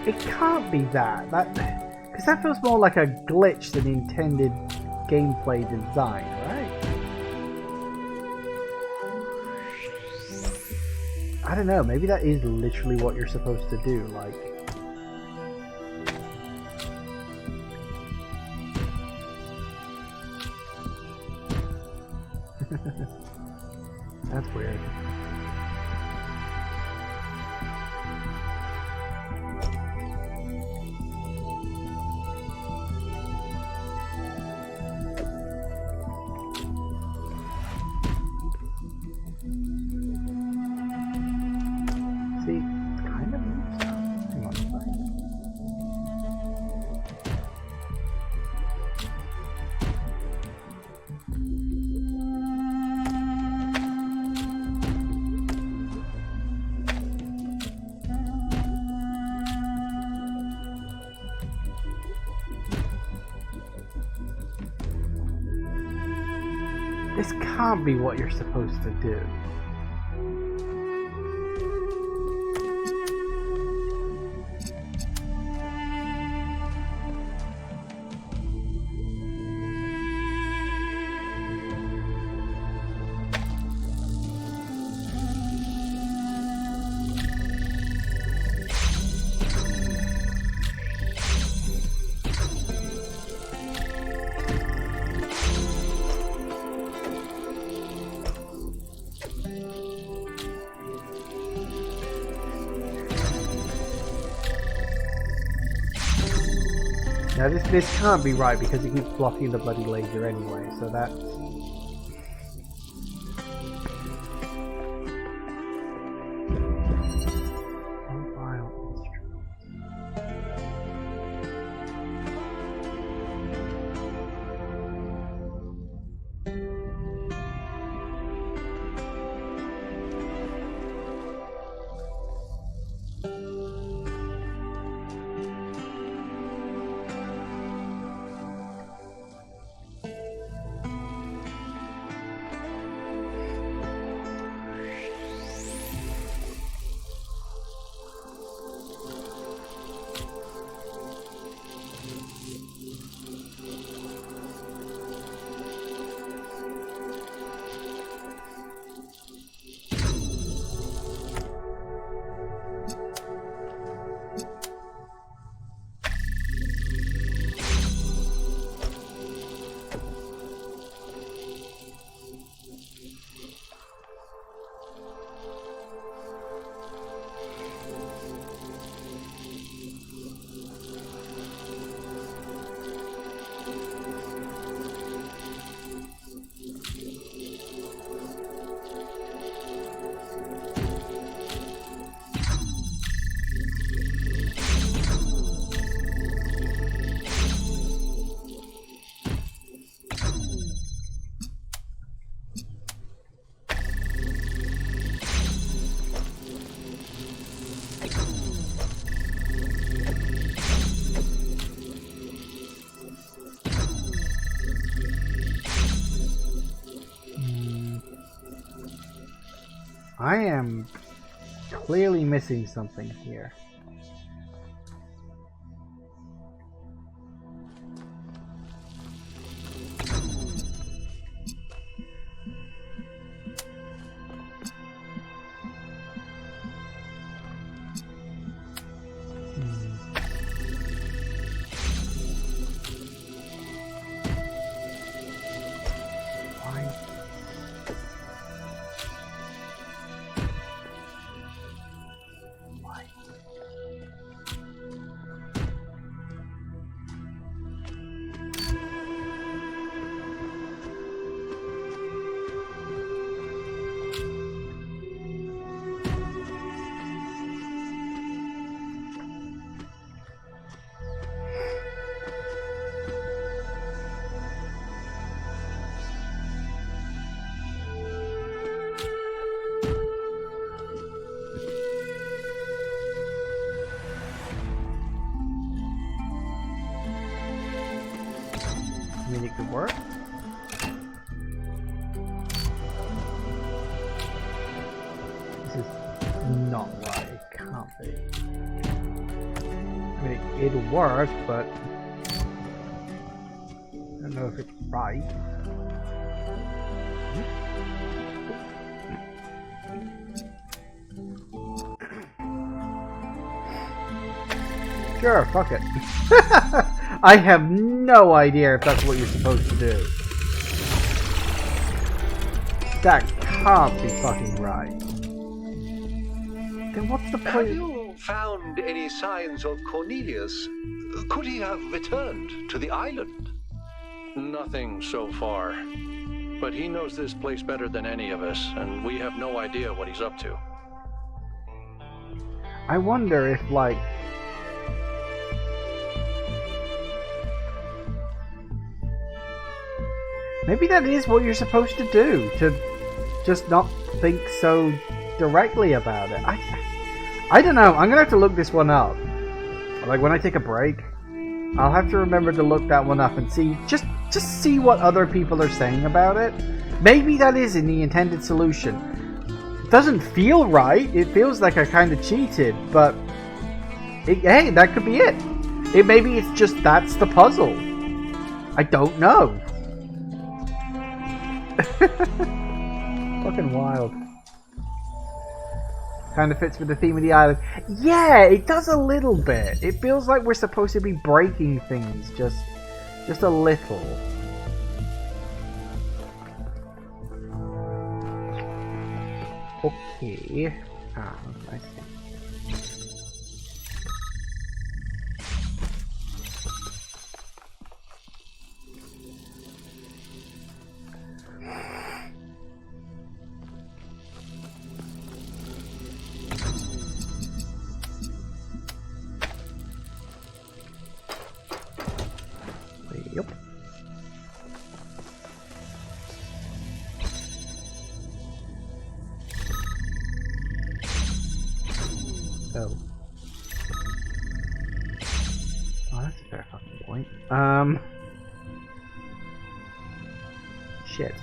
It can't be that. Because that feels more like a glitch than intended gameplay design, right? I don't know, maybe that is literally what you're supposed to do, like... That's weird. This can't be what you're supposed to do. Now this can't be right because it keeps blocking the bloody laser anyway, so that's... I am clearly missing something here. I mean, it could work. This is not right. It can't be. I mean, it'll work, but I don't know if it's right. Sure, fuck it. I have no idea if that's what you're supposed to do. That can't be fucking right. Then what's the point? Have you found any signs of Cornelius? Could he have returned to the island? Nothing so far. But he knows this place better than any of us, and we have no idea what he's up to. I wonder if, like... maybe that is what you're supposed to do, to just not think so directly about it. I don't know, I'm gonna have to look this one up. Like, when I take a break, I'll have to remember to look that one up and see, just see what other people are saying about it. Maybe that is in the intended solution. It doesn't feel right, it feels like I kind of cheated, but hey, that could be it. Maybe it's just that's the puzzle. I don't know. Fucking wild. Kind of fits with the theme of the island. Yeah, it does a little bit. It feels like we're supposed to be breaking things just a little. Okay. Ah, I see. Yep. Oh. Oh, that's a fair fucking point. Shit.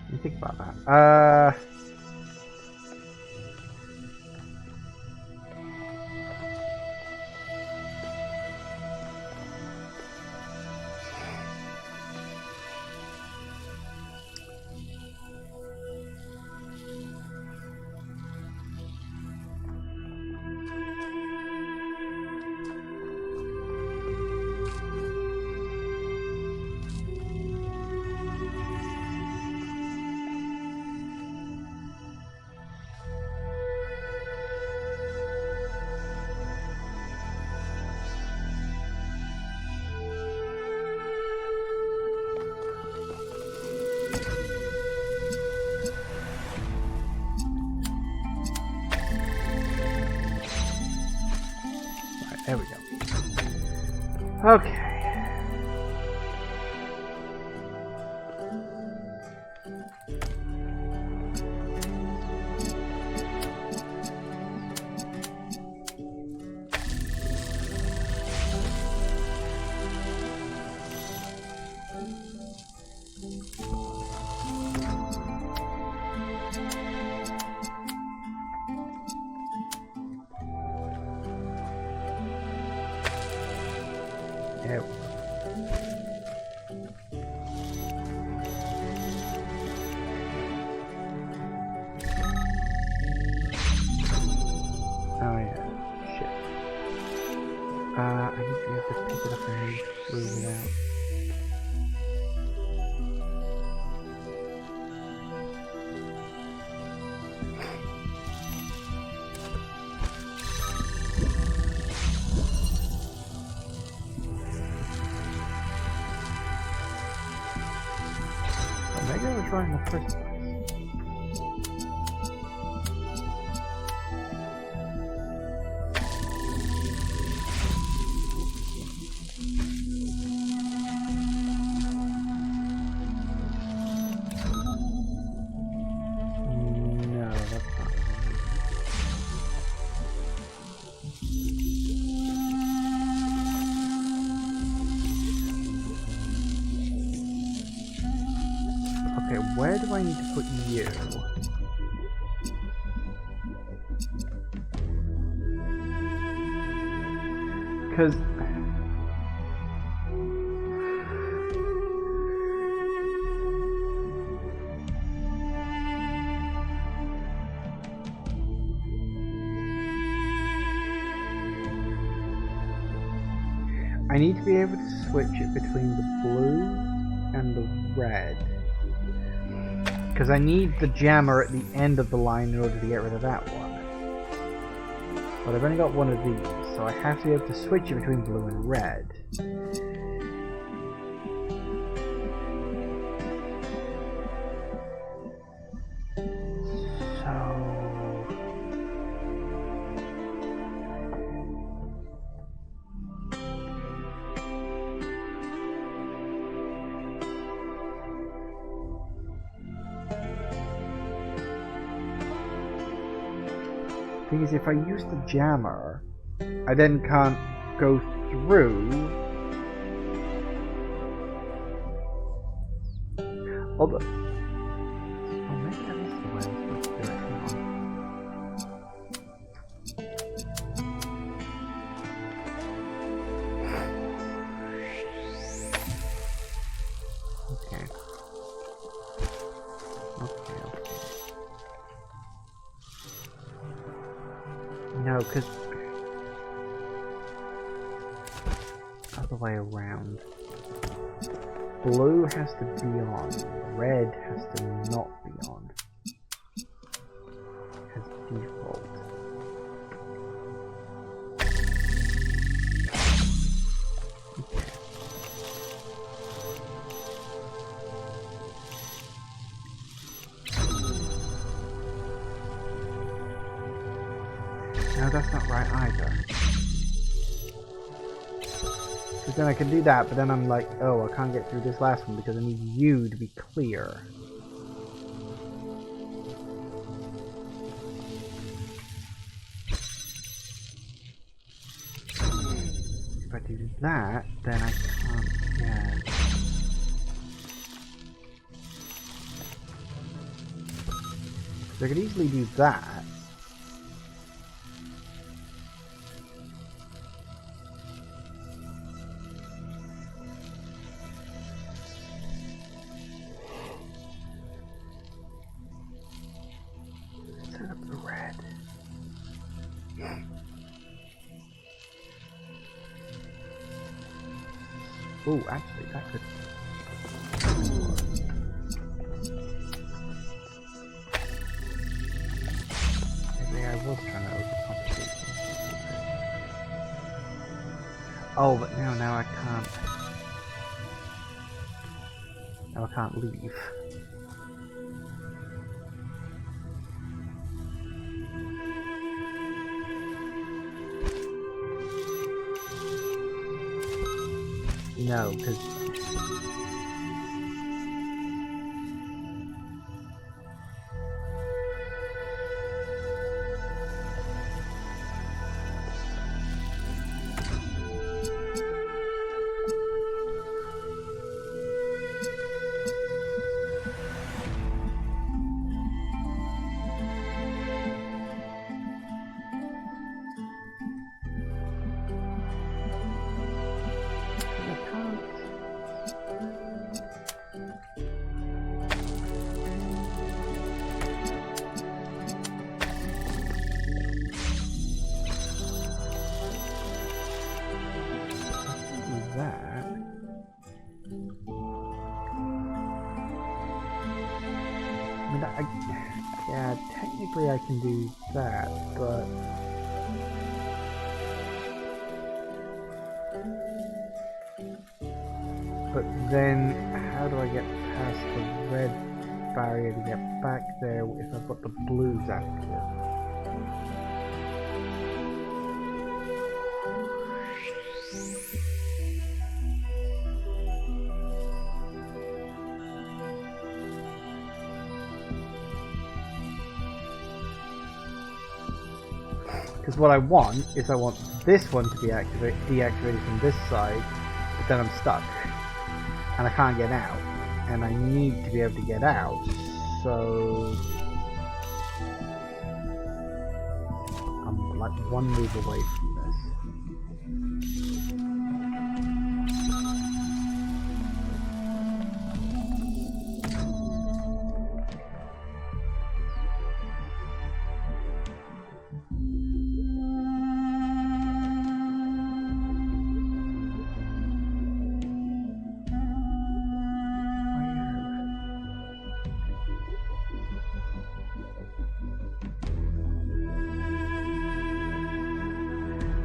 Let me think about that. There we go. Okay. There we go. Oh yeah, shit. I need to be able to pick it up and move through without... Maybe I was right in the first place. No, that's not. Okay, where do I need to put you? Because... I need to be able to switch it between the blue and the red. Because I need the jammer at the end of the line in order to get rid of that one. But I've only got one of these, so I have to be able to switch it between blue and red. Thing is, if I use the jammer, I then can't go through. Although, oh, maybe that is the way I'm supposed to do it. Hang on. Okay. Okay. No, because other way around. Blue has to be on. Red has to not be on. As default. No, that's not right either. Because then I can do that, but then I'm like, oh, I can't get through this last one because I need you to be clear. If I do that, then I can't, yeah. So I could easily do that. Oh, actually, that could... Maybe I was trying to overcomplicate things. Oh, but now I can't... Now I can't leave. No, because... I mean, yeah, technically I can do that, but... But then, how do I get past the red barrier to get back there if I've got the blues active? Because what I want is I want this one to be deactivated from this side, but then I'm stuck. And I can't get out. And I need to be able to get out, so... I'm like one move away from this.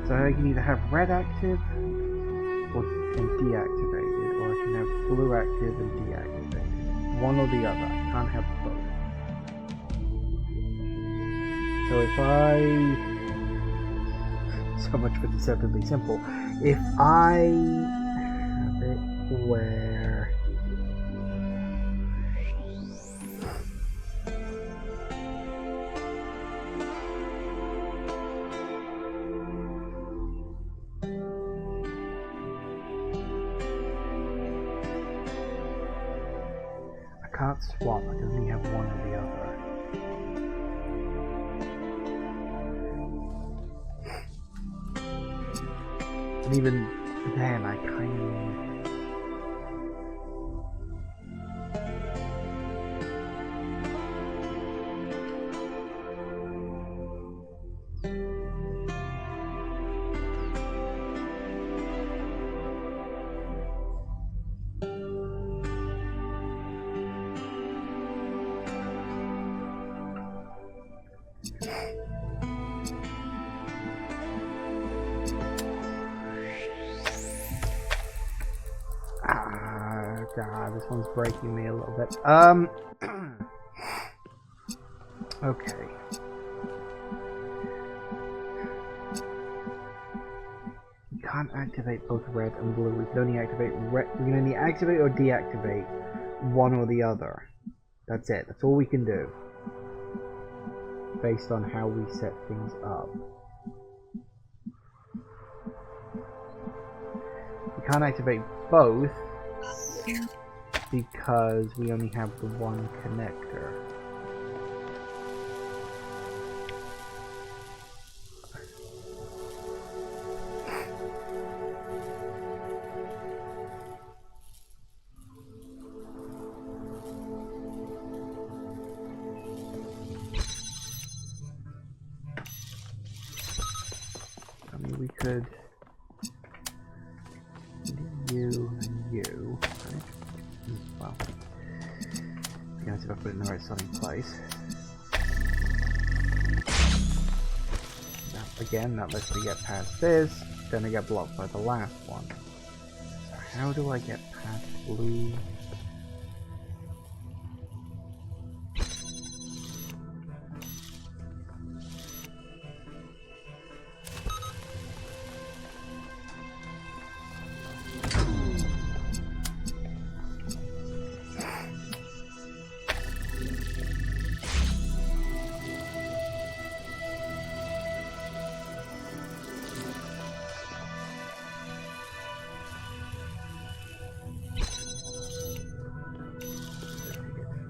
So I can either have red active and deactivated, or I can have blue active and deactivated. One or the other. I can't have both. So if so much for deceptively simple. If I have it where I can't swap, I can only have one or the other. And even then, I kind of... God, this one's breaking me a little bit. Okay. You can't activate both red and blue. We can only activate red. We can only activate or deactivate one or the other. That's it. That's all we can do. Based on how we set things up. We can't activate both because we only have the one connector. I mean, we could you and you, right? Well, I guess if I put it in the right starting place. Now, again, that lets me get past this, then I get blocked by the last one. So how do I get past blue?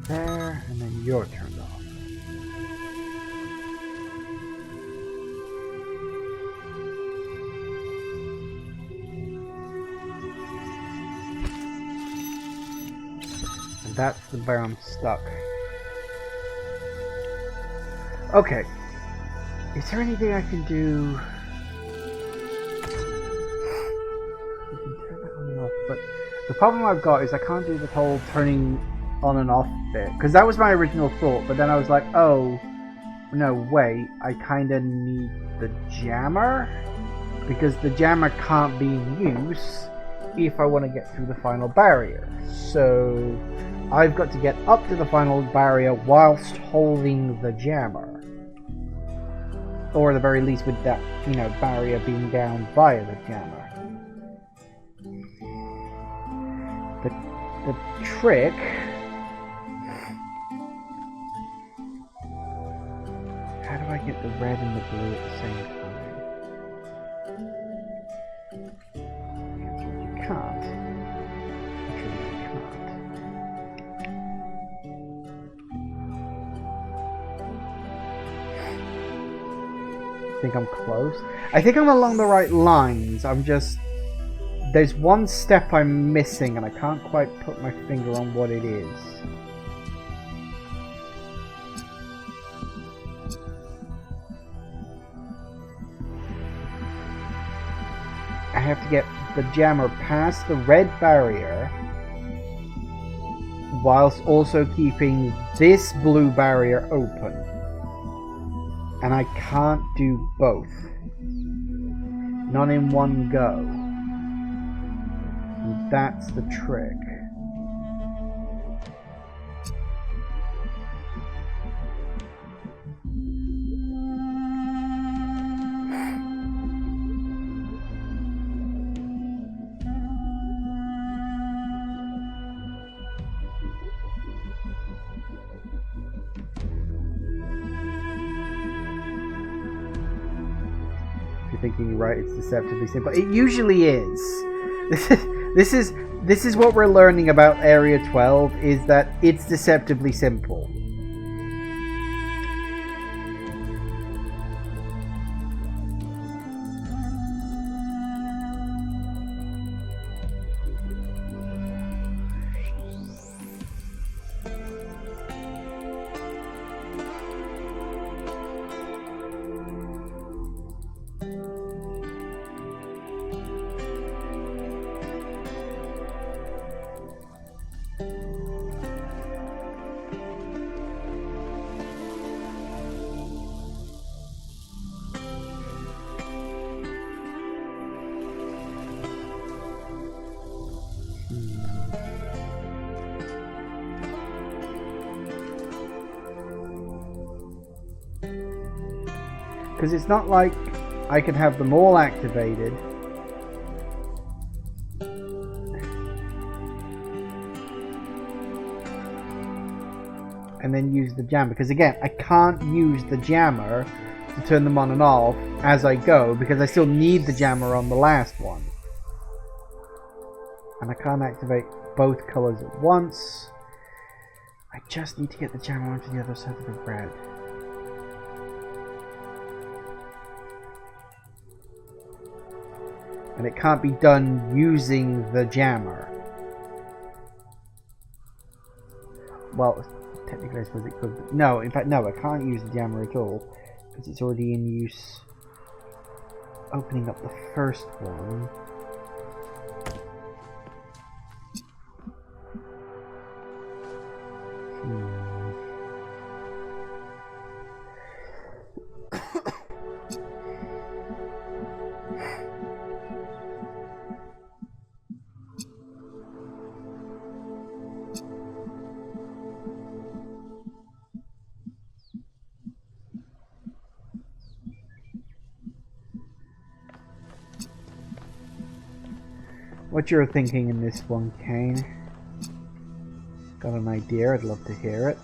There, and then you're turned off. And that's where I'm stuck. Okay. Is there anything I can do? We can turn that on and off, but The problem I've got is I can't do the whole turning on and off bit, because that was my original thought, but then I was like, oh, no, wait, I kind of need the jammer, because the jammer can't be in use if I want to get through the final barrier. So I've got to get up to the final barrier whilst holding the jammer. Or at the very least with that, you know, barrier being down via the jammer. The trick... How do I get the red and the blue at the same time? You can't. Actually, you can't. I think I'm close. I think I'm along the right lines. I'm just... There's one step I'm missing and I can't quite put my finger on what it is. I have to get the jammer past the red barrier whilst also keeping this blue barrier open. And I can't do both. Not in one go. And that's the trick. Thinking you're right, it's deceptively simple. It usually is. This is what we're learning about Area 12, is that it's deceptively simple. Because it's not like I can have them all activated and then use the jammer. Because again, I can't use the jammer to turn them on and off as I go, because I still need the jammer on the last one. And I can't activate both colours at once. I just need to get the jammer onto the other side of the red. And it can't be done using the jammer. Well, technically I suppose it could be. No, in fact, no, I can't use the jammer at all, because it's already in use opening up the first one. What you're thinking in this one, Kane? Got an idea? I'd love to hear it.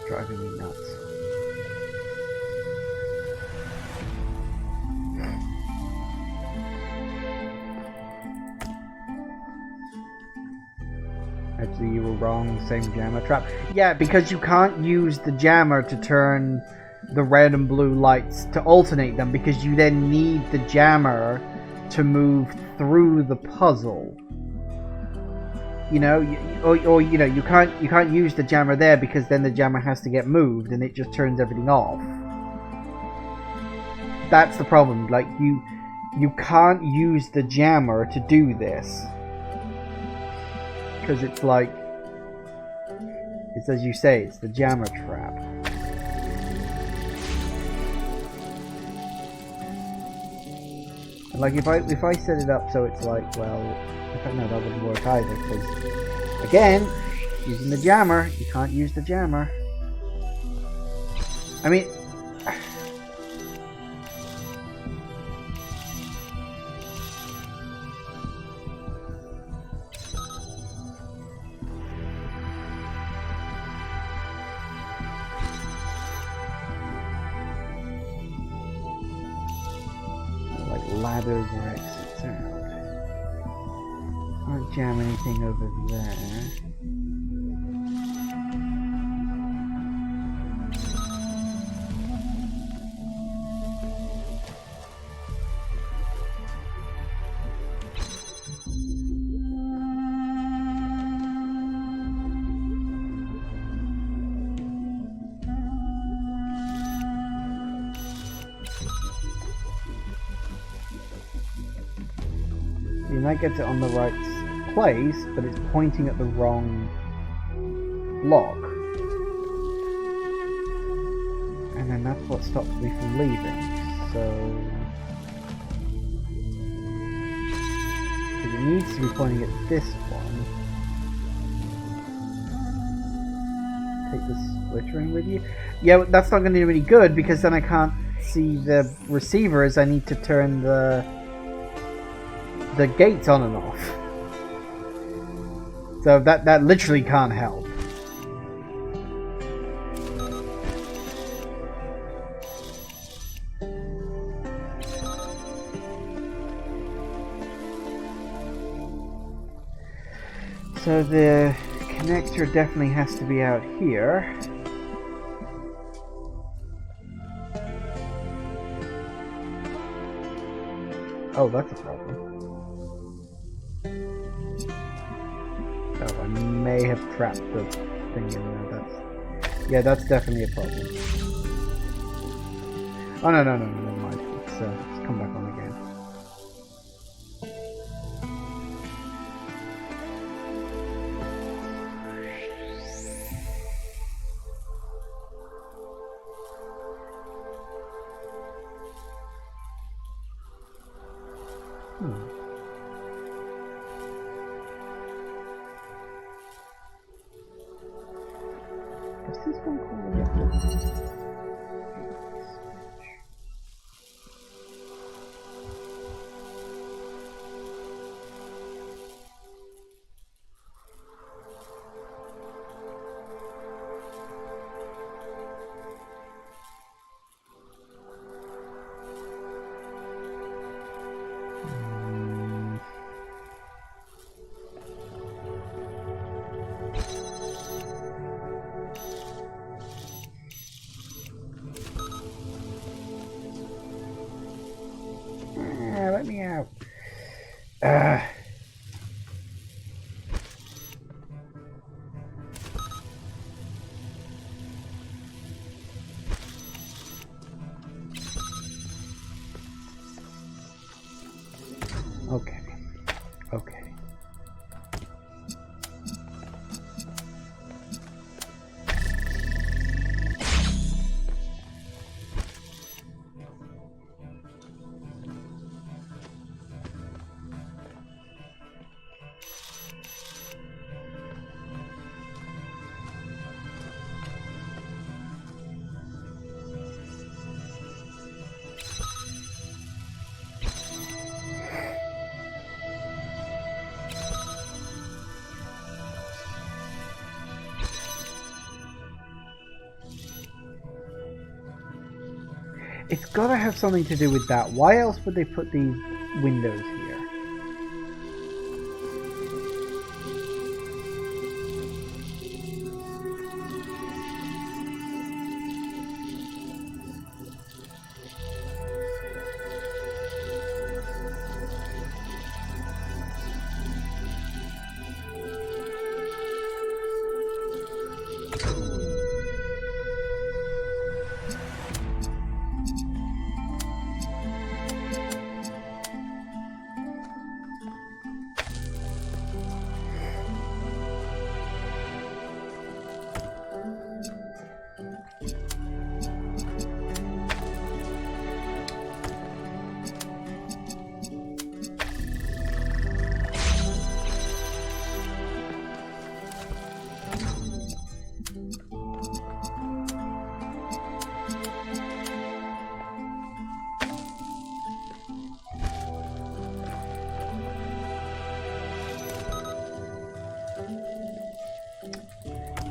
driving me nuts. Actually, you were wrong, same jammer trap. Yeah, because you can't use the jammer to turn the red and blue lights to alternate them, because you then need the jammer to move through the puzzle. You know, or you know, you can't use the jammer there, because then the jammer has to get moved and it just turns everything off. That's the problem. Like, you can't use the jammer to do this. Because it's like, it's as you say, it's the jammer trap. And like, if I set it up so it's like, well, I don't know, that wouldn't work either, because again, using the jammer, you can't use the jammer. I mean, ladders or exits out. Can't jam anything over there. You might get it on the right place, but it's pointing at the wrong block. And then that's what stops me from leaving. So... because it needs to be pointing at this one. Take the splittering with you. Yeah, that's not going to do any good, because then I can't see the receiver as I need to turn the gates on and off. So that literally can't help. So the connector definitely has to be out here. Oh, that's a problem. Oh, I may have trapped the thing in there. Yeah, that's definitely a problem. Oh, no, never mind. Let's come back on again. Does this one call the reference? Let me out. Okay. It's gotta have something to do with that. Why else would they put these windows here?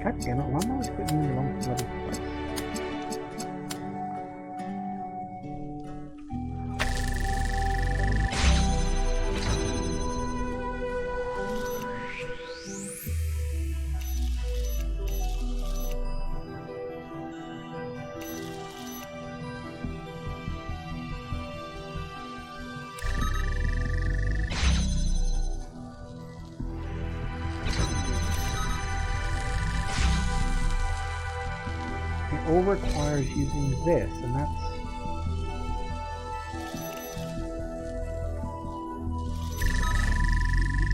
God damn it, why am I always putting you in the wrong bloody place? All requires using this, and that's...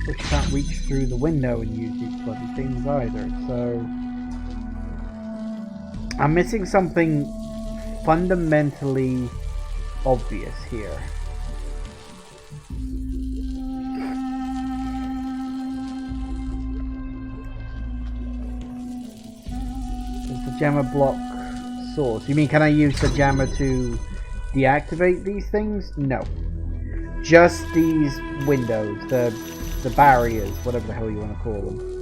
But you can't reach through the window and use these bloody things either, so... I'm missing something fundamentally obvious here. There's the jammer block source. You mean, can I use the jammer to deactivate these things? No. Just these windows, the barriers, whatever the hell you want to call them.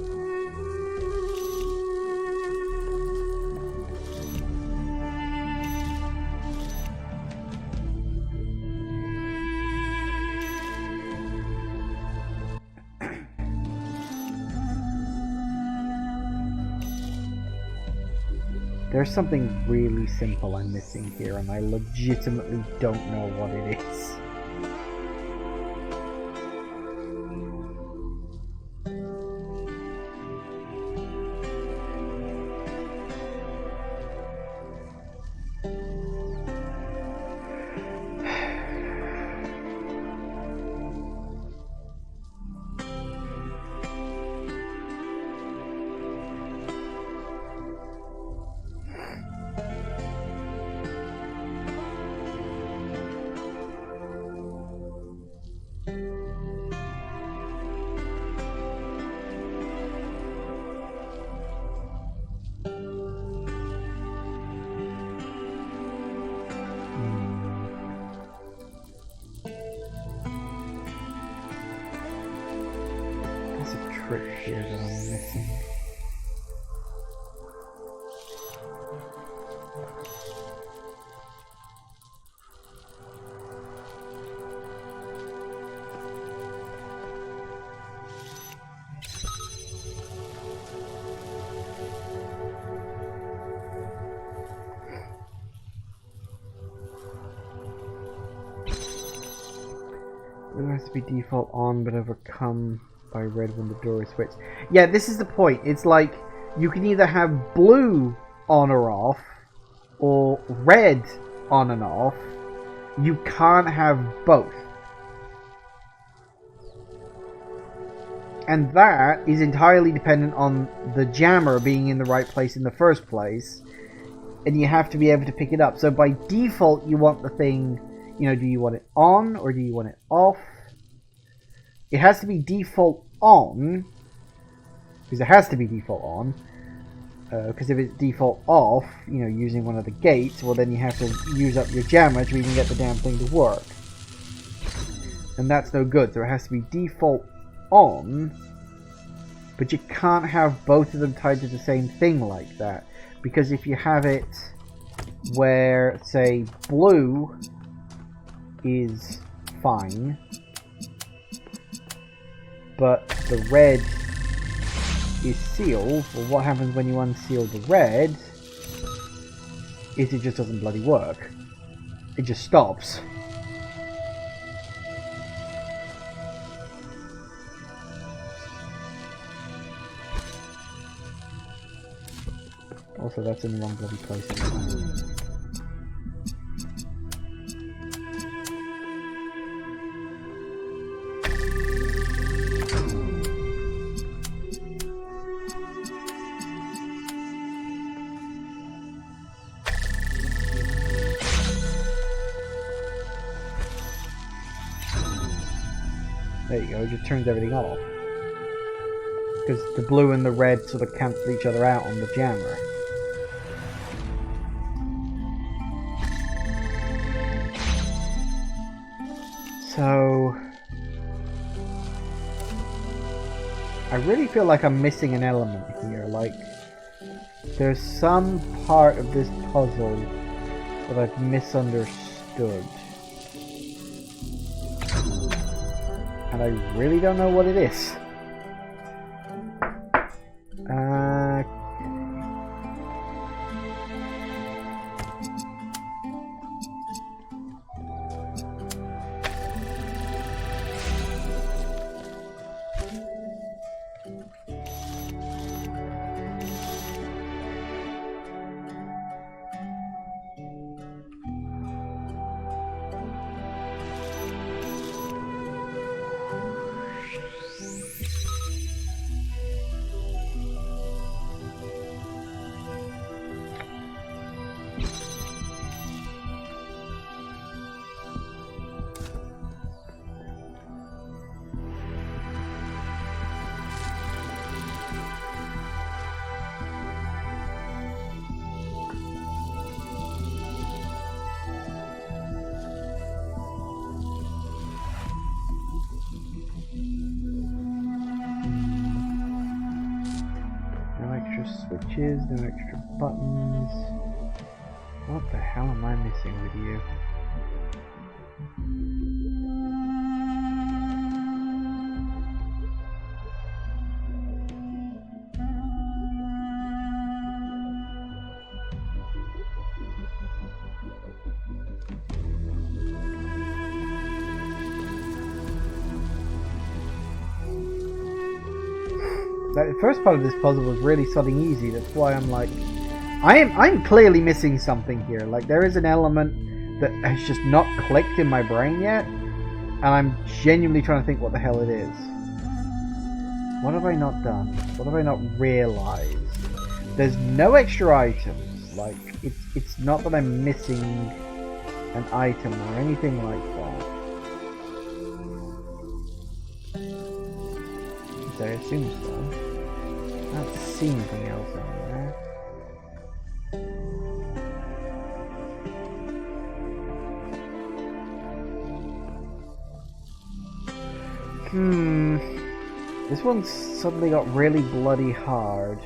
There's something really simple I'm missing here, and I legitimately don't know what it is. Trick here that I'm missing. It has to be default on but overcome by red when the door is switched. Yeah, this is the point. It's like you can either have blue on or off, or red on and off. You can't have both. And that is entirely dependent on the jammer being in the right place in the first place. And you have to be able to pick it up. So by default, you want the thing, you know, do you want it on or do you want it off? It has to be default on, because it has to be default on, because if it's default off, you know, using one of the gates, well then you have to use up your jammer to even get the damn thing to work. And that's no good, so it has to be default on, but you can't have both of them tied to the same thing like that, because if you have it where, say, blue is fine, but the red is sealed. Well, what happens when you unseal the red is it just doesn't bloody work. It just stops. Also, that's in the wrong bloody place. There you go, it just turns everything off. Because the blue and the red sort of cancel each other out on the jammer. So... I really feel like I'm missing an element here, like... There's some part of this puzzle that I've misunderstood. And I really don't know what it is. Switches, no extra buttons. What the hell am I missing with you? The first part of this puzzle was really something easy. That's why I'm like, I'm clearly missing something here. Like there is an element that has just not clicked in my brain yet, and I'm genuinely trying to think what the hell it is. What have I not done? What have I not realized? There's no extra items. Like it's not that I'm missing an item or anything like that. I assume so. I don't see anything else in there. This one's suddenly got really bloody hard.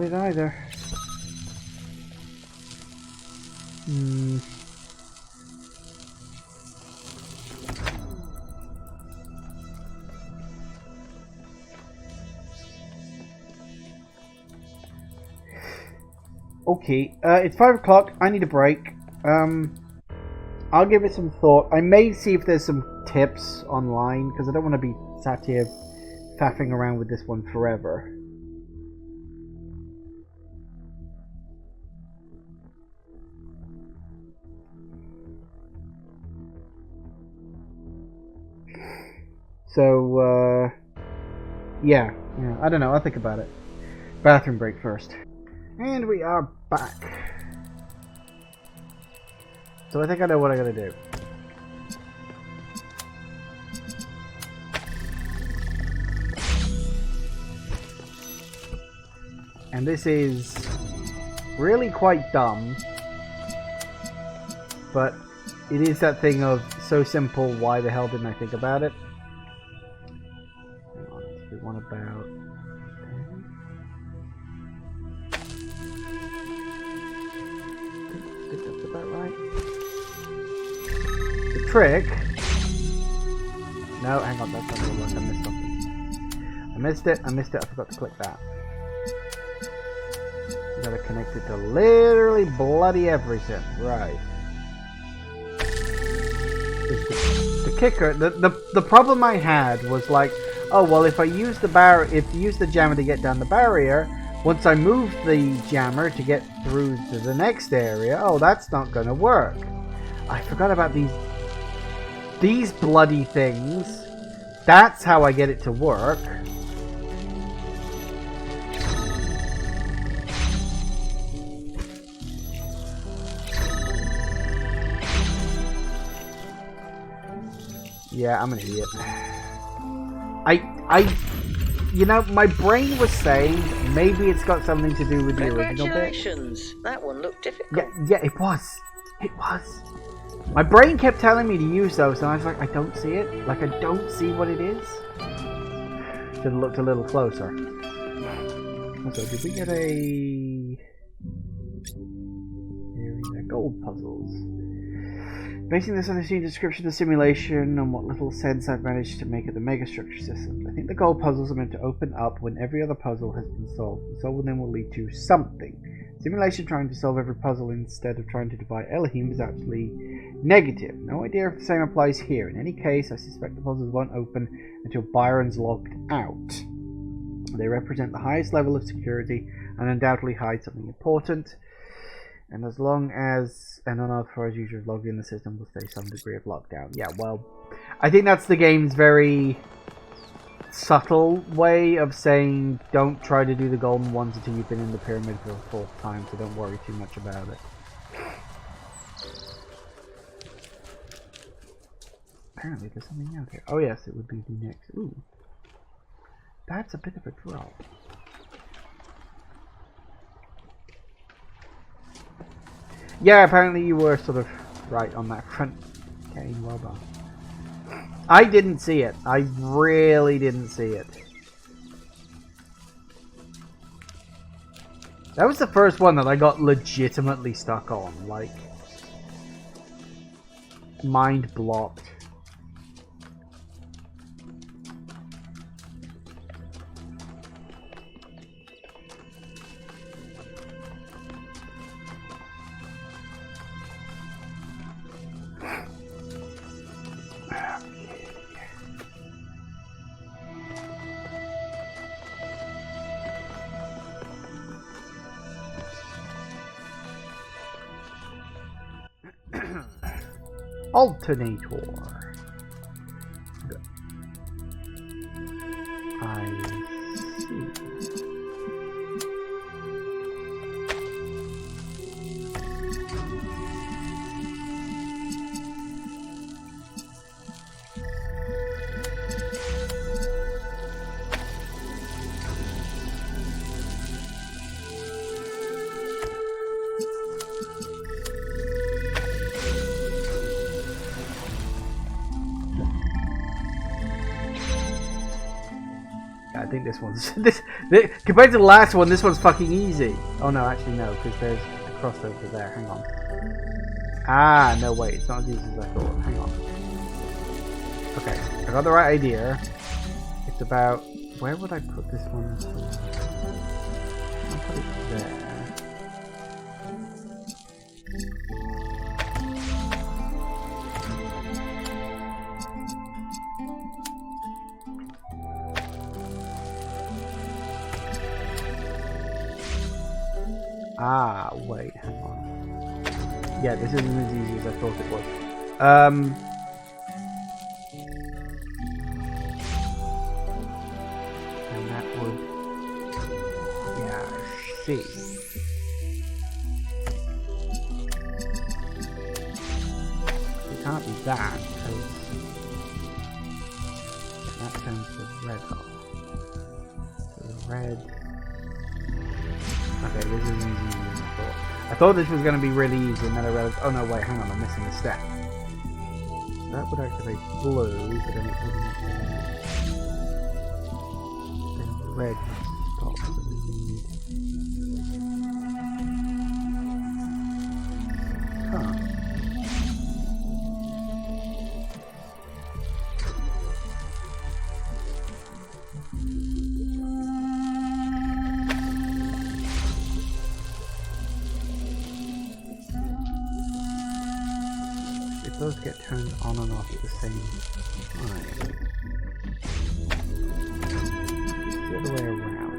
it either. Okay, it's 5 o'clock. I need a break. I'll give it some thought. I may see if there's some tips online, because I don't want to be sat here faffing around with this one forever. So, yeah, I don't know. I'll think about it. Bathroom break first. And we are back. So I think I know what I gotta do. And this is really quite dumb, but it is that thing of so simple, why the hell didn't I think about it? Hang on, let's do one about... I think that's about right. The trick... No, hang on, that's not gonna work, I missed something. I missed it, I forgot to click that. Gotta connect it to literally bloody everything. Right. The kicker, the problem I had was like, oh well, if I use the jammer to get down the barrier, once I move the jammer to get through to the next area, oh that's not gonna work. I forgot about these bloody things. That's how I get it to work. Yeah, I'm an idiot. You know, my brain was saying maybe it's got something to do with the original bit. Congratulations! That one looked difficult. Yeah, it was. It was. My brain kept telling me to use those, and I was like, I don't see it. Like, I don't see what it is. Should have looked a little closer. Also, did we get a gold puzzles? Basing this on the description of the simulation and what little sense I've managed to make of the megastructure systems, I think the gold puzzles are meant to open up when every other puzzle has been solved, and solving them will lead to something. Simulation trying to solve every puzzle instead of trying to defy Elohim is actually negative. No idea if the same applies here. In any case, I suspect the puzzles won't open until Byron's logged out. They represent the highest level of security and undoubtedly hide something important. And as long as an unauthorized user is logged in, the system will stay some degree of lockdown. Yeah, well, I think that's the game's very subtle way of saying don't try to do the golden ones until you've been in the pyramid for the 4th time, so don't worry too much about it. Apparently there's something out here. Oh yes, it would be the next. Ooh. That's a bit of a drop. Yeah, apparently you were sort of right on that front. Okay, well done. I didn't see it. I really didn't see it. That was the first one that I got legitimately stuck on. Like, mind blocked. Alternator. Good. I see. think this one's this compared to the last one. This one's fucking easy. Oh no, actually no, because there's a crossover there. Hang on. Ah, no, wait, it's not as easy as I thought. Hang on. Okay, I got the right idea. It's about where would I put this one? I'll put it there. Ah, wait, hang on. Yeah, this isn't as easy as I thought it was. And that would... Yeah, see. It can't be that, because... That turns the red off. So the red... Okay, this isn't as easy as I thought. I thought this was going to be really easy, and then I realized, oh no, wait, hang on, I'm missing a step. So that would activate blue, but then it wouldn't activate... Then red would stop, so we need... Huh. Those get turned on and off at the same time. It's the other way around.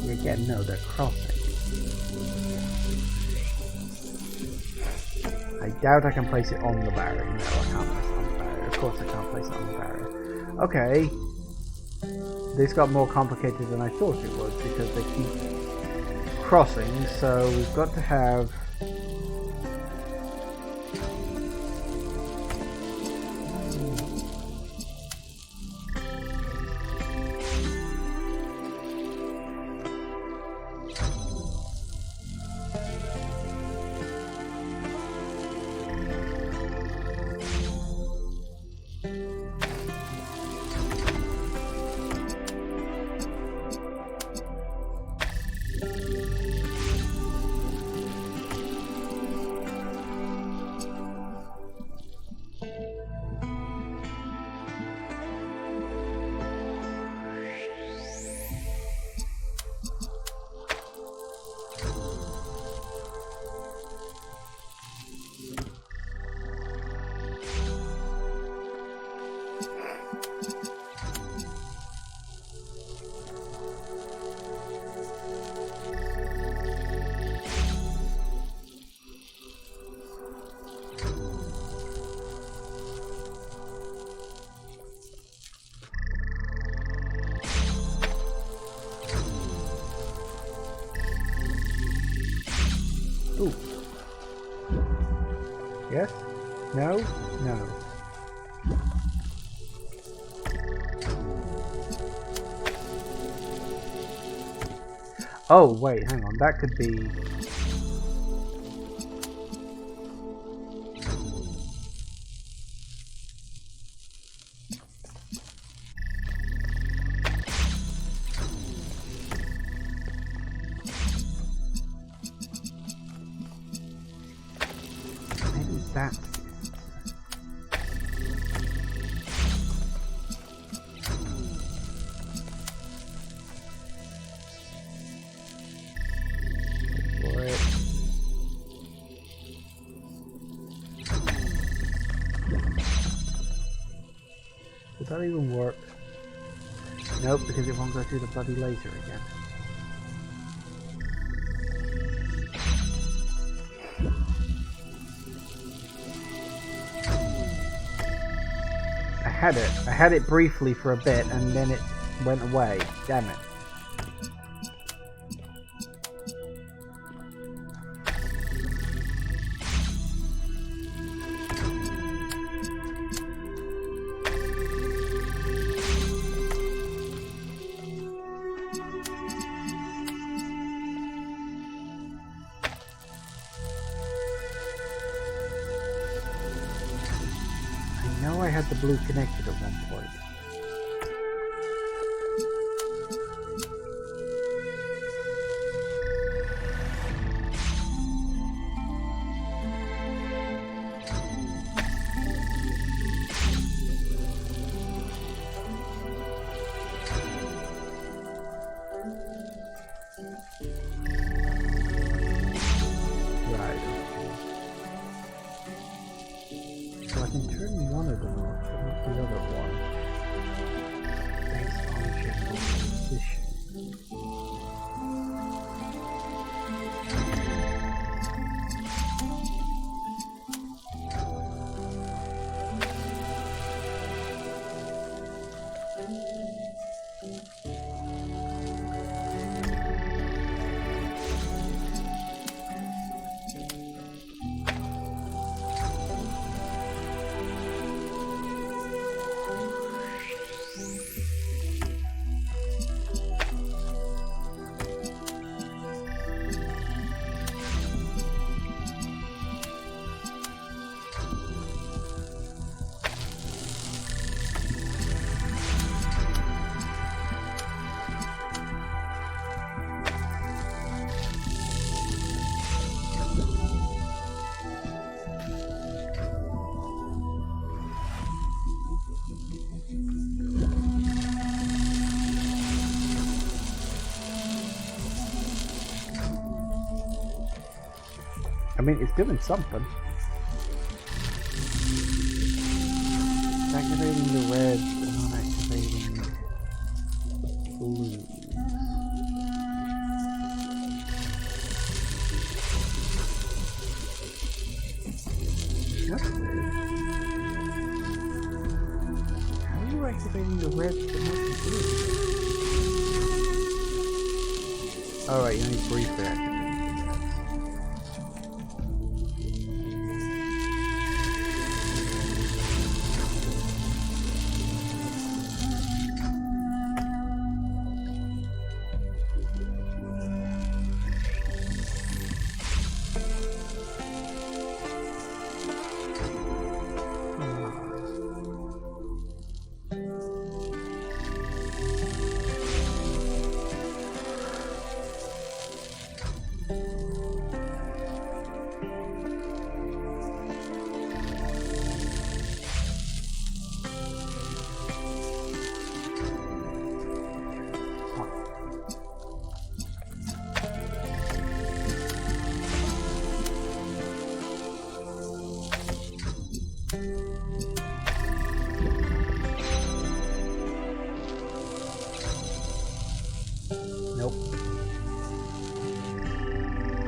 Again, no, they're crossing. I doubt I can place it on the barrier. No, I can't place it on the barrier. Of course I can't place it on the barrier. Okay. This got more complicated than I thought it was because they keep crossing, so we've got to have... Ooh. Yes? No? No. Oh, wait, hang on. That could be... Maybe that. Would that even work? Nope, because it won't go through the bloody laser again. I had it briefly for a bit and then it went away. Damn it. had the blue connected at one point. I mean, it's doing something. It's activating the red, but not activating the blue. That's weird. How are you activating the red but not the blue? Alright, you only briefly activate.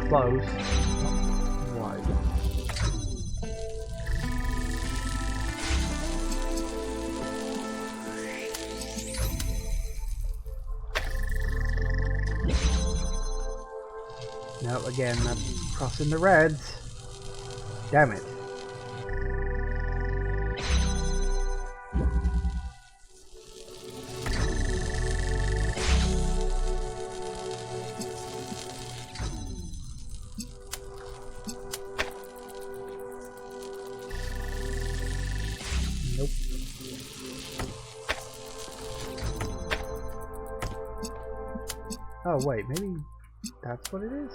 Close. Wide. No, again, that's crossing the reds. Damn it. Oh wait, maybe that's what it is?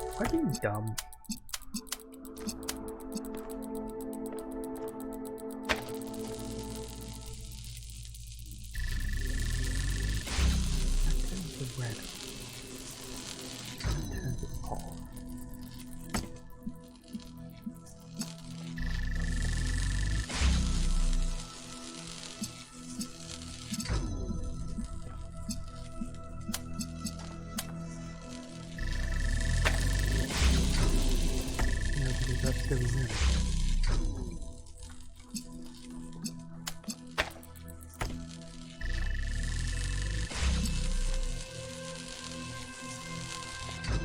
Am I being dumb? That turns to red. That turns to purple. That's still there.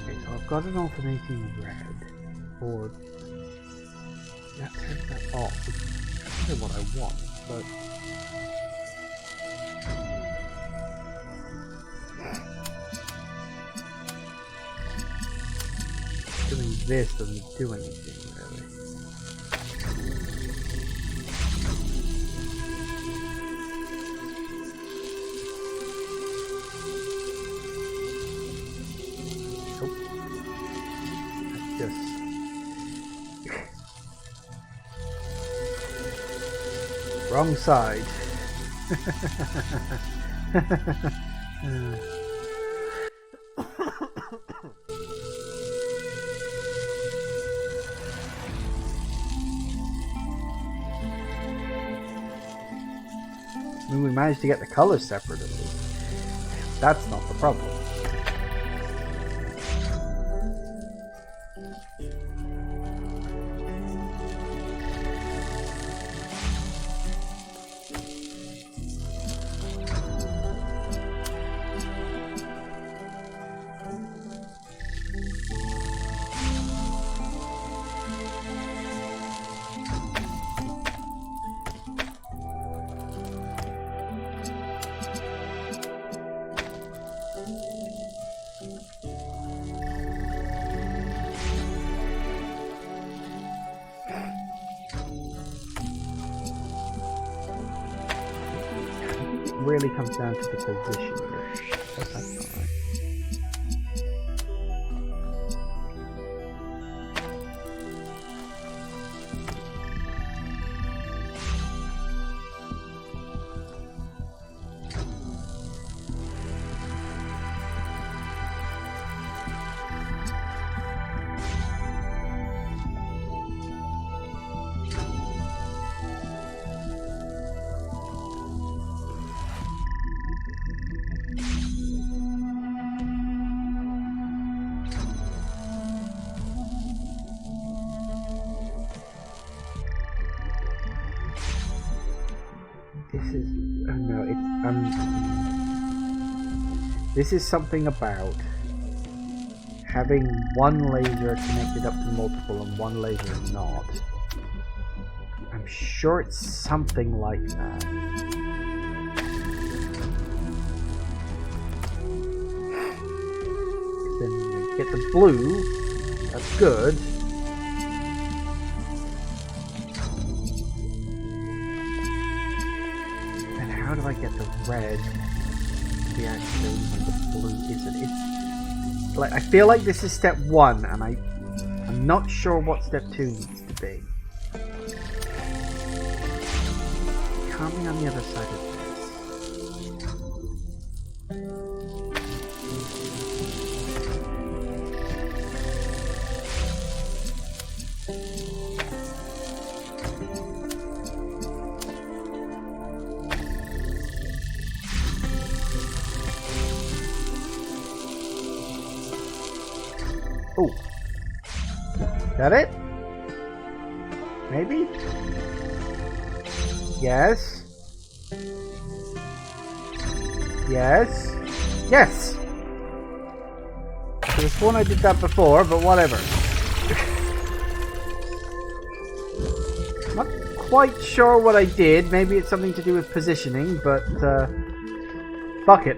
Okay, so I've got an alternating red, or that turns that off. That's not what I want, but this doesn't do anything, really. Wrong side. I mean, we managed to get the colors separate at least. That's not the problem. Really comes down to the position here. That's not right. This is something about having one laser connected up to multiple and one laser not. I'm sure it's something like that. Then you get the blue, that's good. And how do I get the red? Actually, when the blue isn't. It's like I feel like this is step 1, and I'm not sure what step 2 needs to be. Can't be on the other side of this. Oh, that it? Maybe? Yes. Yes. Yes! I could have sworn I did that before, but whatever. Not quite sure what I did. Maybe it's something to do with positioning, but fuck it.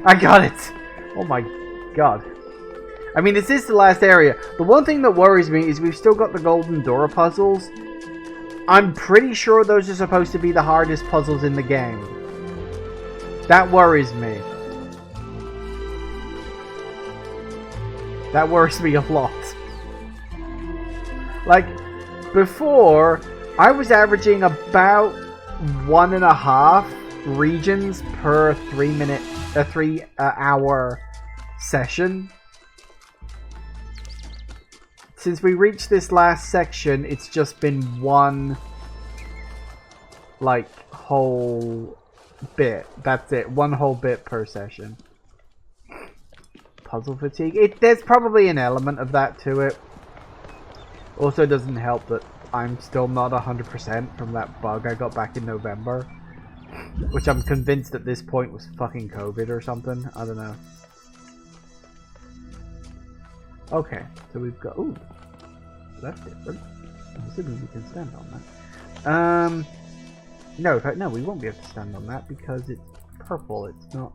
I got it. Oh my god. I mean, this is the last area. The one thing that worries me is we've still got the Golden Door puzzles. I'm pretty sure those are supposed to be the hardest puzzles in the game. That worries me. That worries me a lot. Like, before, I was averaging about 1.5 regions per 3 hour session. Since we reached this last section, it's just been one, like, whole bit. That's it. One whole bit per session. Puzzle fatigue. There's probably an element of that to it. Also, it doesn't help that I'm still not 100% from that bug I got back in November. Which I'm convinced at this point was fucking COVID or something. I don't know. Okay, so we've got... Ooh, that's different. I'm assuming we can stand on that. No, in fact, no, we won't be able to stand on that because it's purple, it's not...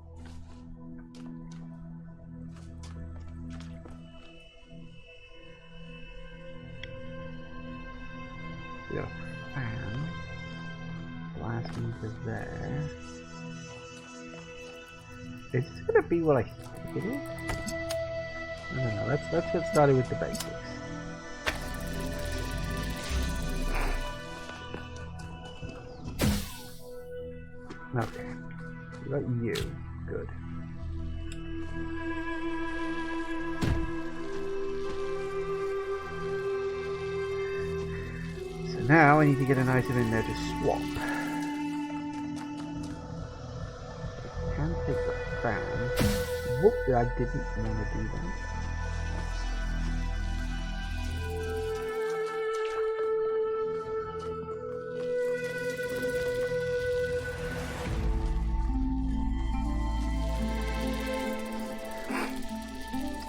We got a fan. Blast meter there. Is this gonna be what I think it is? No. Let's get started with the basics. Okay. We got you. Good. So now I need to get an item in there to swap. I can take the fan. Whoop, I didn't want to do that.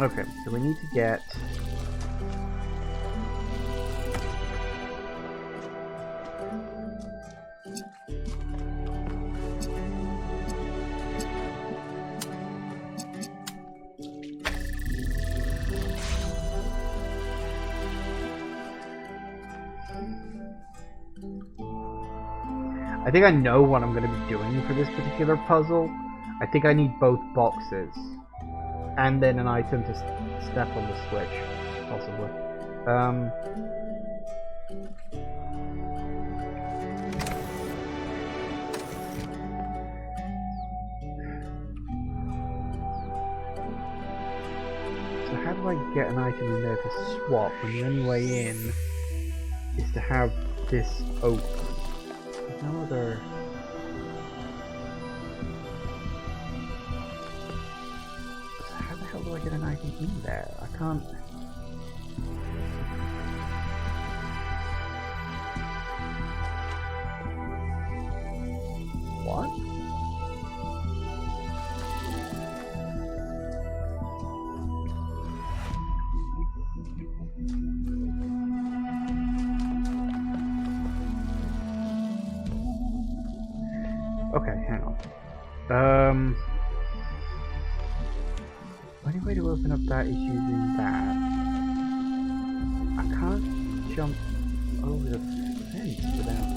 Okay, so we need to get I think I know what I'm going to be doing for this particular puzzle. I think I need both boxes. And then an item to step on the switch, possibly. So how do I get an item in there to swap when the only way in is to have this open? There's no other... How do I get an item in there? I can't... What? Okay, hang on. Only way to open up that is using that. I can't jump over the fence without...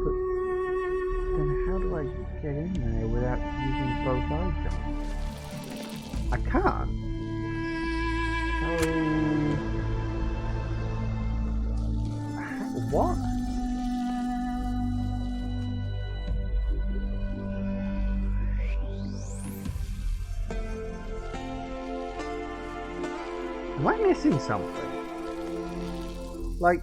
But then how do I get in there without using both items? I can't. What? Am I missing something? Like...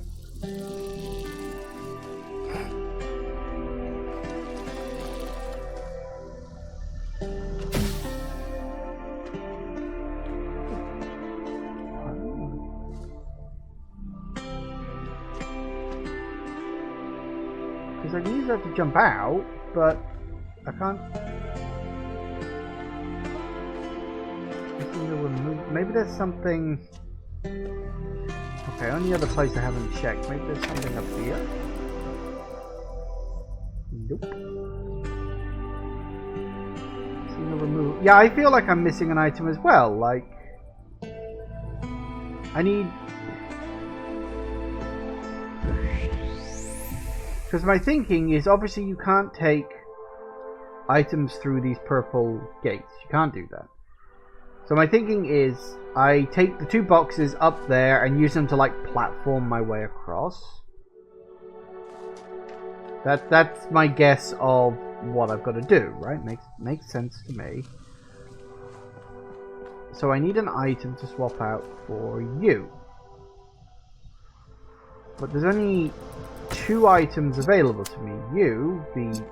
Because I can use that to jump out, but I can't... Maybe there's something... Okay, only other place I haven't checked. Maybe there's something up here? Nope. Yeah, I feel like I'm missing an item as well. Like... I need... Because my thinking is, obviously you can't take items through these purple gates. You can't do that. So my thinking is, I take the two boxes up there and use them to, like, platform my way across. That's my guess of what I've got to do, right? Makes sense to me. So I need an item to swap out for you. But there's only... two items available to me. You, the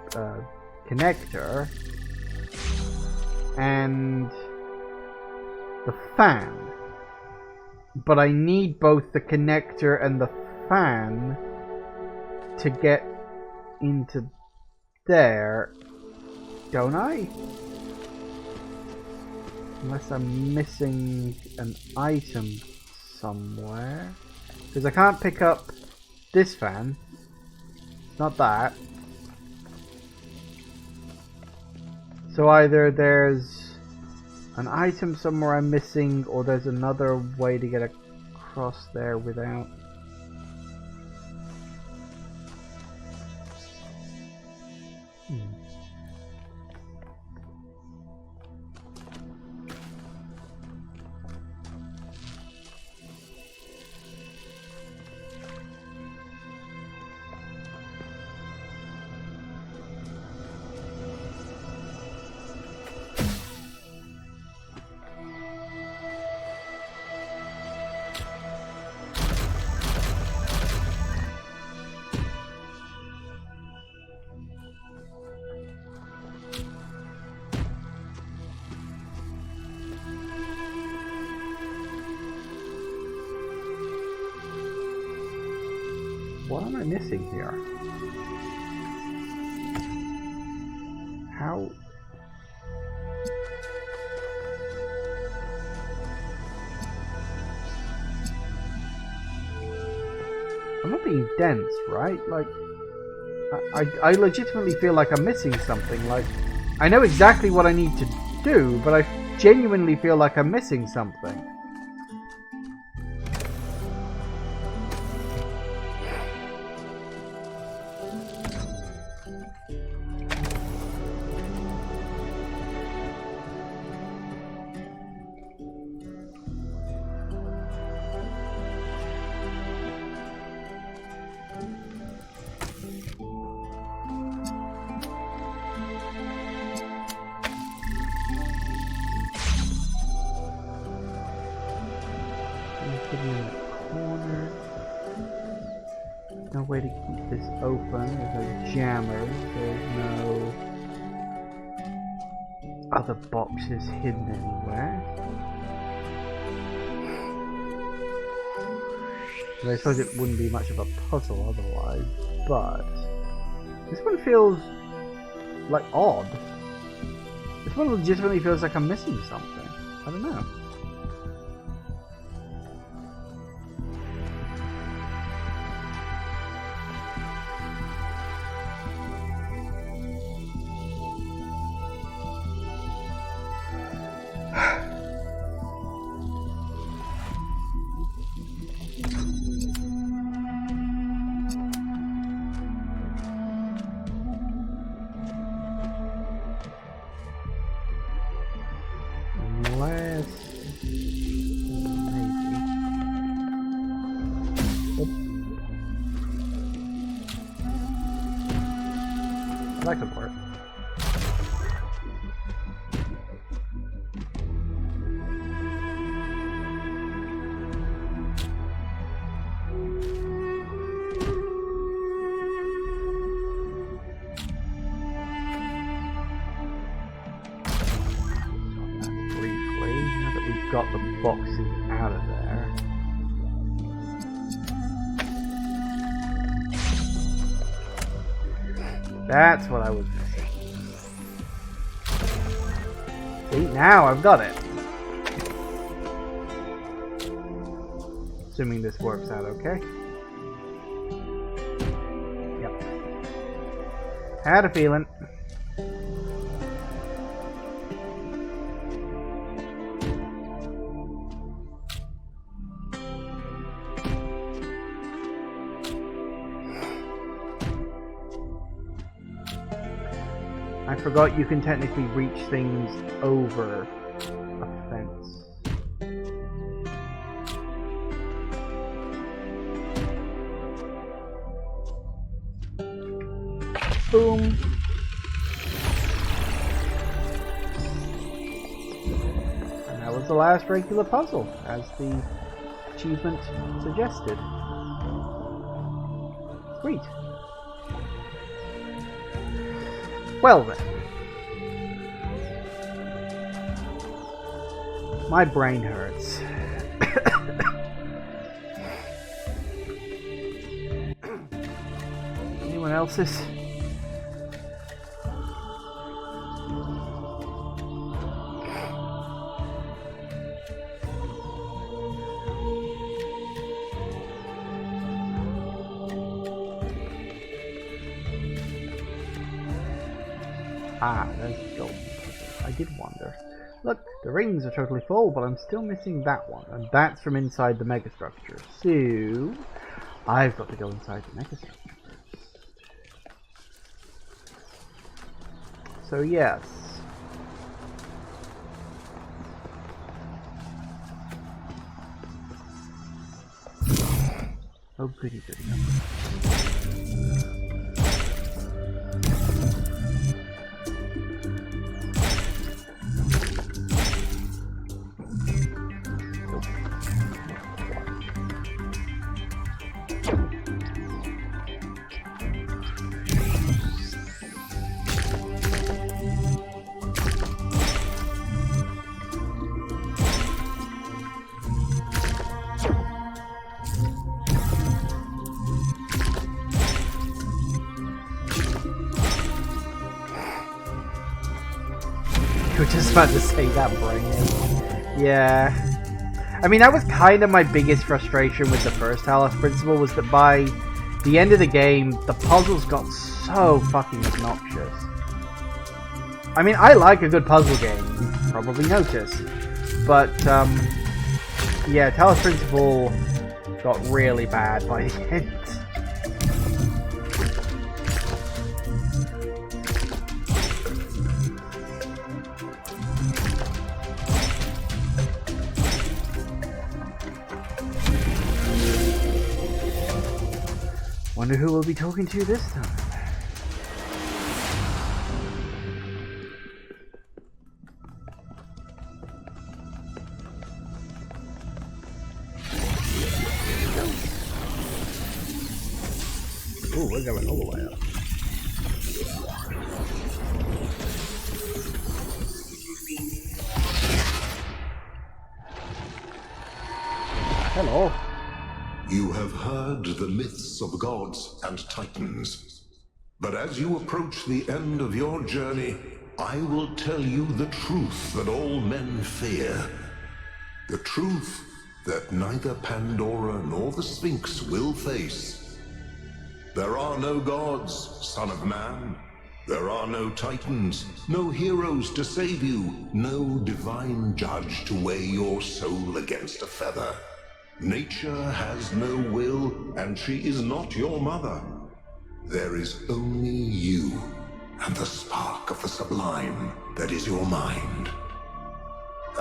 connector, and the fan. But I need both the connector and the fan to get into there, don't I? Unless I'm missing an item somewhere. Because I can't pick up this fan. Not that. So either there's an item somewhere I'm missing, or there's another way to get across there without... What am I missing here? How? I'm not being dense, right? Like, I legitimately feel like I'm missing something. Like, I know exactly what I need to do, but I genuinely feel like I'm missing something. No way to keep this open. There's no jammers. There's no other boxes hidden anywhere. And I suppose it wouldn't be much of a puzzle otherwise, but this one feels like odd. This one legitimately feels like I'm missing something. I don't know. That could work. Briefly, now that we've got the boxes out of there. That's what I was missing. See, now I've got it. Assuming this works out okay. Yep. Had a feeling. I forgot you can technically reach things over a fence. Boom. And that was the last regular puzzle, as the achievement suggested. Sweet. Well then. My brain hurts. Anyone else's? Ah, there's the gold. I did wonder. Look, the rings are totally full, but I'm still missing that one, and that's from inside the megastructure. So, I've got to go inside the megastructure first. So yes. Oh goody goody. I was just about to say that, brain. Yeah. I mean, that was kind of my biggest frustration with the first Talos Principle, was that by the end of the game, the puzzles got so fucking obnoxious. I mean, I like a good puzzle game, you probably noticed. But, yeah, Talos Principle got really bad by the end. Wonder who we'll be talking to this time. Ooh, we're going all the way up. Hello. You have heard the myths of gods and titans. But as you approach the end of your journey, I will tell you the truth that all men fear. The truth that neither Pandora nor the Sphinx will face. There are no gods, son of man. There are no titans, no heroes to save you, no divine judge to weigh your soul against a feather. Nature has no will, and she is not your mother. There is only you, and the spark of the sublime that is your mind.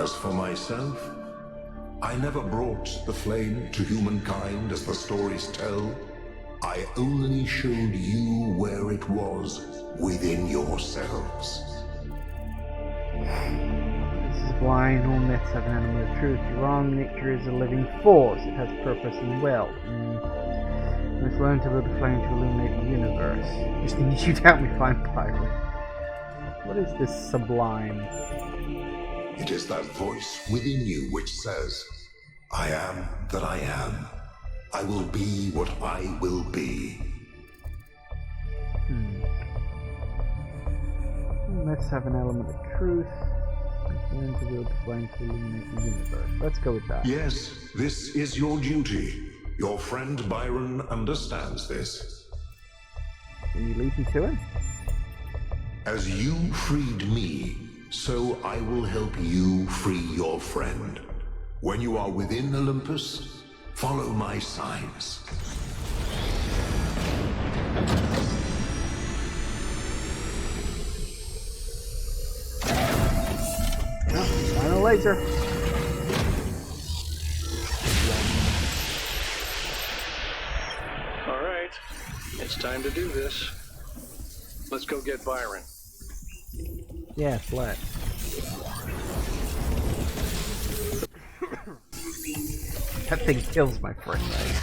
As for myself, I never brought the flame to humankind as the stories tell. I only showed you where it was within yourselves. Blind, all myths have an element of truth. You're wrong. Nature is a living force. It has purpose and will. Let's learn to build a flame to illuminate the universe. Just need you to help me find Byron. What is this sublime? It is that voice within you which says, I am that I am. I will be what I will be. Myths have an element of truth. Learn to build a flame to illuminate the universe. Let's go with that. Yes, this is your duty. Your friend Byron understands this. Can you lead me to him? As you freed me, so I will help you free your friend. When you are within Olympus, follow my signs. Final laser. All right, it's time to do this. Let's go get Byron. Yes, let's. That thing kills my friend, right?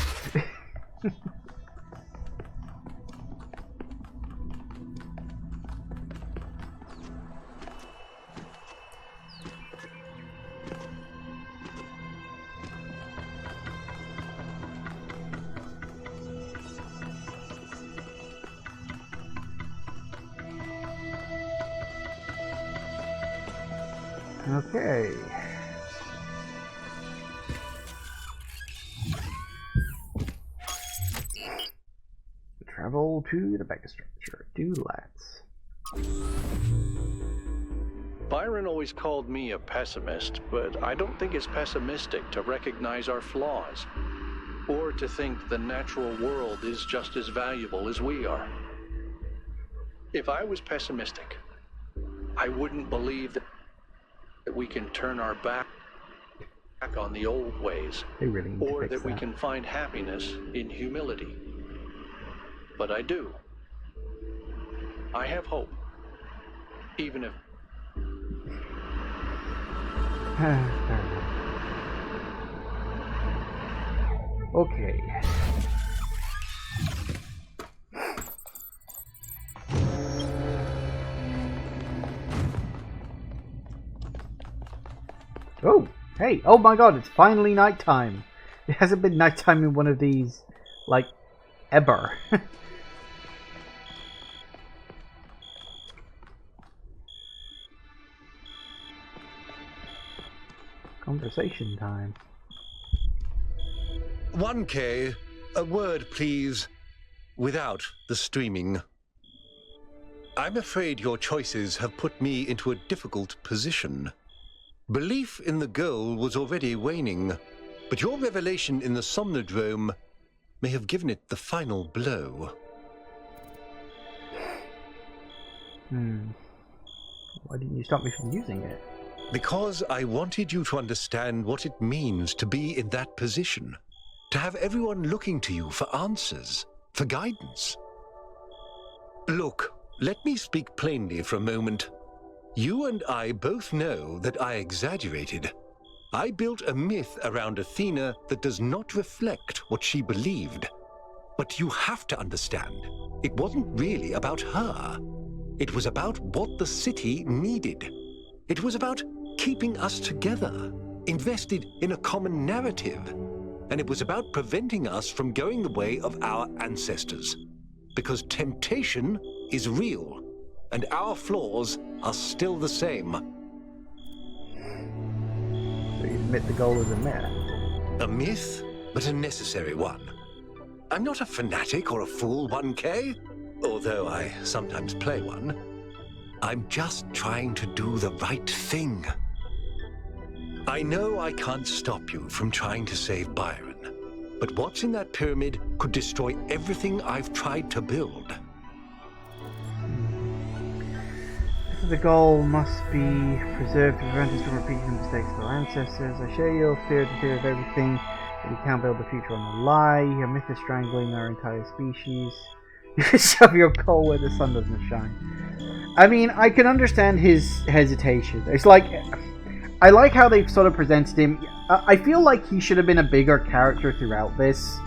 Okay. Travel to the megastructure. Do let's. Byron always called me a pessimist, but I don't think it's pessimistic to recognize our flaws, or to think the natural world is just as valuable as we are. If I was pessimistic, I wouldn't believe that we can turn our back on the old ways, or that we can find happiness in humility. But I do. I have hope, even if... Okay. Oh, hey, oh my god, it's finally nighttime. It hasn't been nighttime in one of these, like, ever. Conversation time. 1K, a word please, without the streaming. I'm afraid your choices have put me into a difficult position. Belief in the goal was already waning, but your revelation in the Somnodrome may have given it the final blow. Why didn't you stop me from using it? Because I wanted you to understand what it means to be in that position. To have everyone looking to you for answers, for guidance. Look, let me speak plainly for a moment. You and I both know that I exaggerated. I built a myth around Athena that does not reflect what she believed. But you have to understand, it wasn't really about her. It was about what the city needed. It was about keeping us together, invested in a common narrative. And it was about preventing us from going the way of our ancestors. Because temptation is real, and our flaws are still the same. So you admit the goal is a myth? A myth, but a necessary one. I'm not a fanatic or a fool, 1K, although I sometimes play one. I'm just trying to do the right thing. I know I can't stop you from trying to save Byron, but what's in that pyramid could destroy everything I've tried to build. The goal must be preserved to prevent us from repeating the mistakes of our ancestors. I share your fear, the fear of everything, that we can't build the future on a lie. Your myth is strangling our entire species. You can shove your goal where the sun doesn't shine. I mean, I can understand his hesitation. It's like, I like how they've sort of presented him. I feel like he should have been a bigger character throughout this,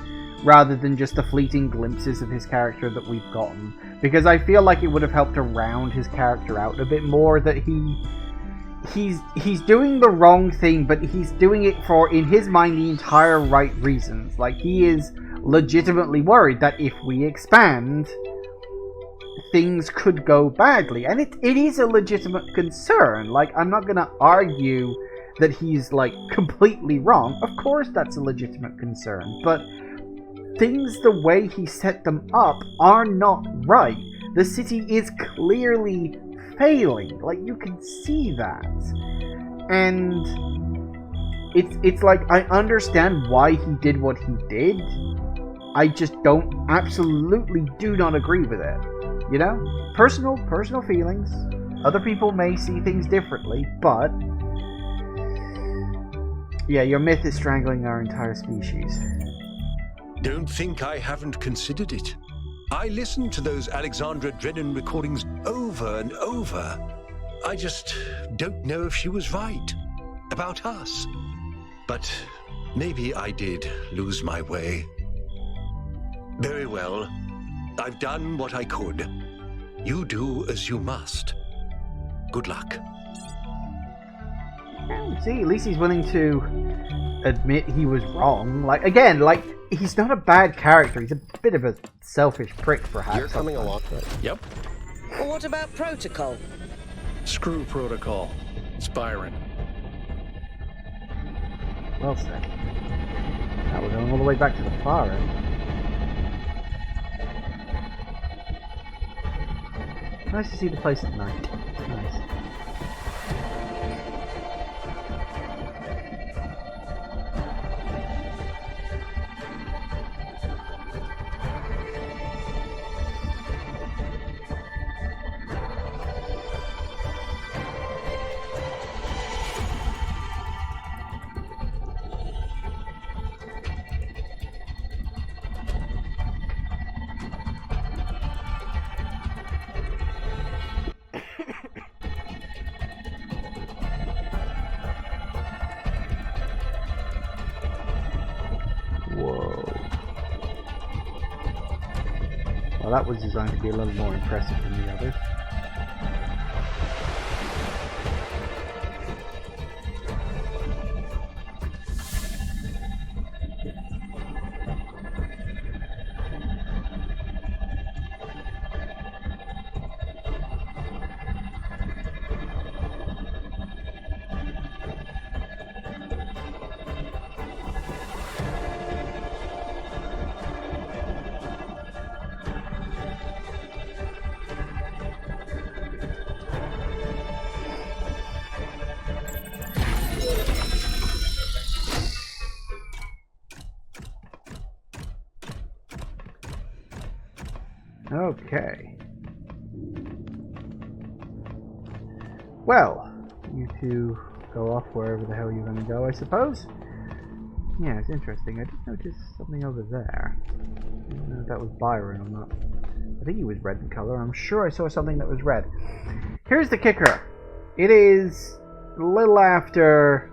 rather than just the fleeting glimpses of his character that we've gotten. Because I feel like it would have helped to round his character out a bit more, that he's doing the wrong thing, but he's doing it for, in his mind, the entire right reasons. Like, he is legitimately worried that if we expand, things could go badly. And it is a legitimate concern. Like, I'm not gonna argue that he's, like, completely wrong. Of course that's a legitimate concern, but things the way he set them up are not right. The city is clearly failing. Like, you can see that. And it's like, I understand why he did what he did. I just absolutely do not agree with it. You know? Personal feelings. Other people may see things differently, but yeah, your myth is strangling our entire species. Don't think I haven't considered it. I listened to those Alexandra Drennan recordings over and over. I just don't know if she was right about us. But maybe I did lose my way. Very well. I've done what I could. You do as you must. Good luck. See, at least he's willing to admit he was wrong. Like, again, like, he's not a bad character. He's a bit of a selfish prick, perhaps. You're coming along with it. Yep. Well, what about protocol? Screw protocol. It's Byron. Well said. Now we're going all the way back to the far end. Nice to see the place at night. Nice. Well, that was designed to be a little more impressive than the others. Okay. Well, you two go off wherever the hell you're going to go, I suppose. Yeah, it's interesting. I did notice something over there. I don't know if that was Byron or not. I think he was red in color. I'm sure I saw something that was red. Here's the kicker. It is a little after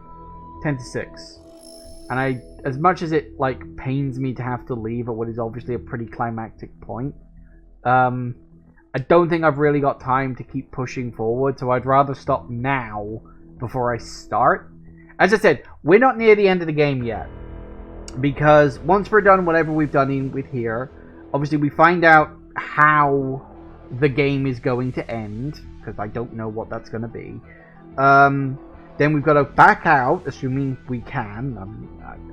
10 to 6. And as much as it, like, pains me to have to leave at what is obviously a pretty climactic point, I don't think I've really got time to keep pushing forward, so I'd rather stop now before I start. As I said, we're not near the end of the game yet, because once we're done whatever we've done with here, obviously we find out how the game is going to end, because I don't know what that's going to be. Then we've got to back out, assuming we can.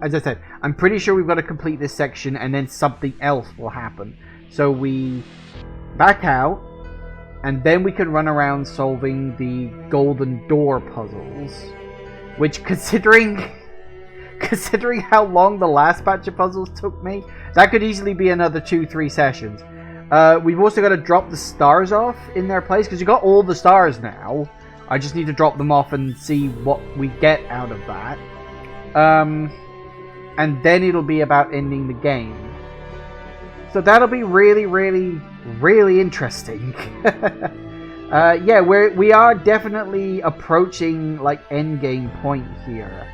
As I said, I'm pretty sure we've got to complete this section, and then something else will happen. So we back out, and then we can run around solving the golden door puzzles. Which, considering how long the last batch of puzzles took me, that could easily be another 2-3 sessions. We've also got to drop the stars off in their place, because you've got all the stars now. I just need to drop them off and see what we get out of that. And then it'll be about ending the game. So that'll be really, really, really interesting. Yeah, we are definitely approaching, like, end game point here.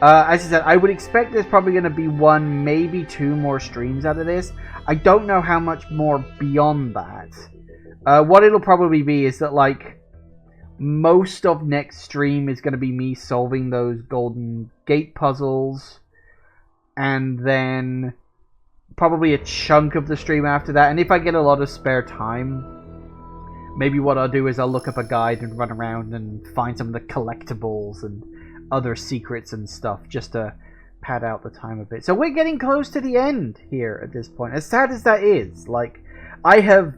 As I said, I would expect there's probably going to be 1, maybe 2 more streams out of this. I don't know how much more beyond that. What it'll probably be is that, like, most of next stream is going to be me solving those golden gate puzzles. And then probably a chunk of the stream after that. And if I get a lot of spare time, maybe what I'll do is I'll look up a guide and run around and find some of the collectibles and other secrets and stuff, just to pad out the time a bit. So we're getting close to the end here at this point. As sad as that is, like, I have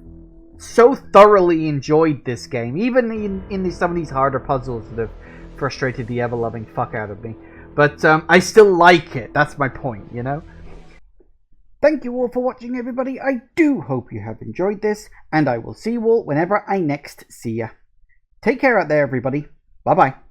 so thoroughly enjoyed this game, even in some of these harder puzzles that have frustrated the ever-loving fuck out of me. But I still like it. That's my point, you know? Thank you all for watching, everybody. I do hope you have enjoyed this, and I will see you all whenever I next see ya. Take care out there, everybody. Bye-bye.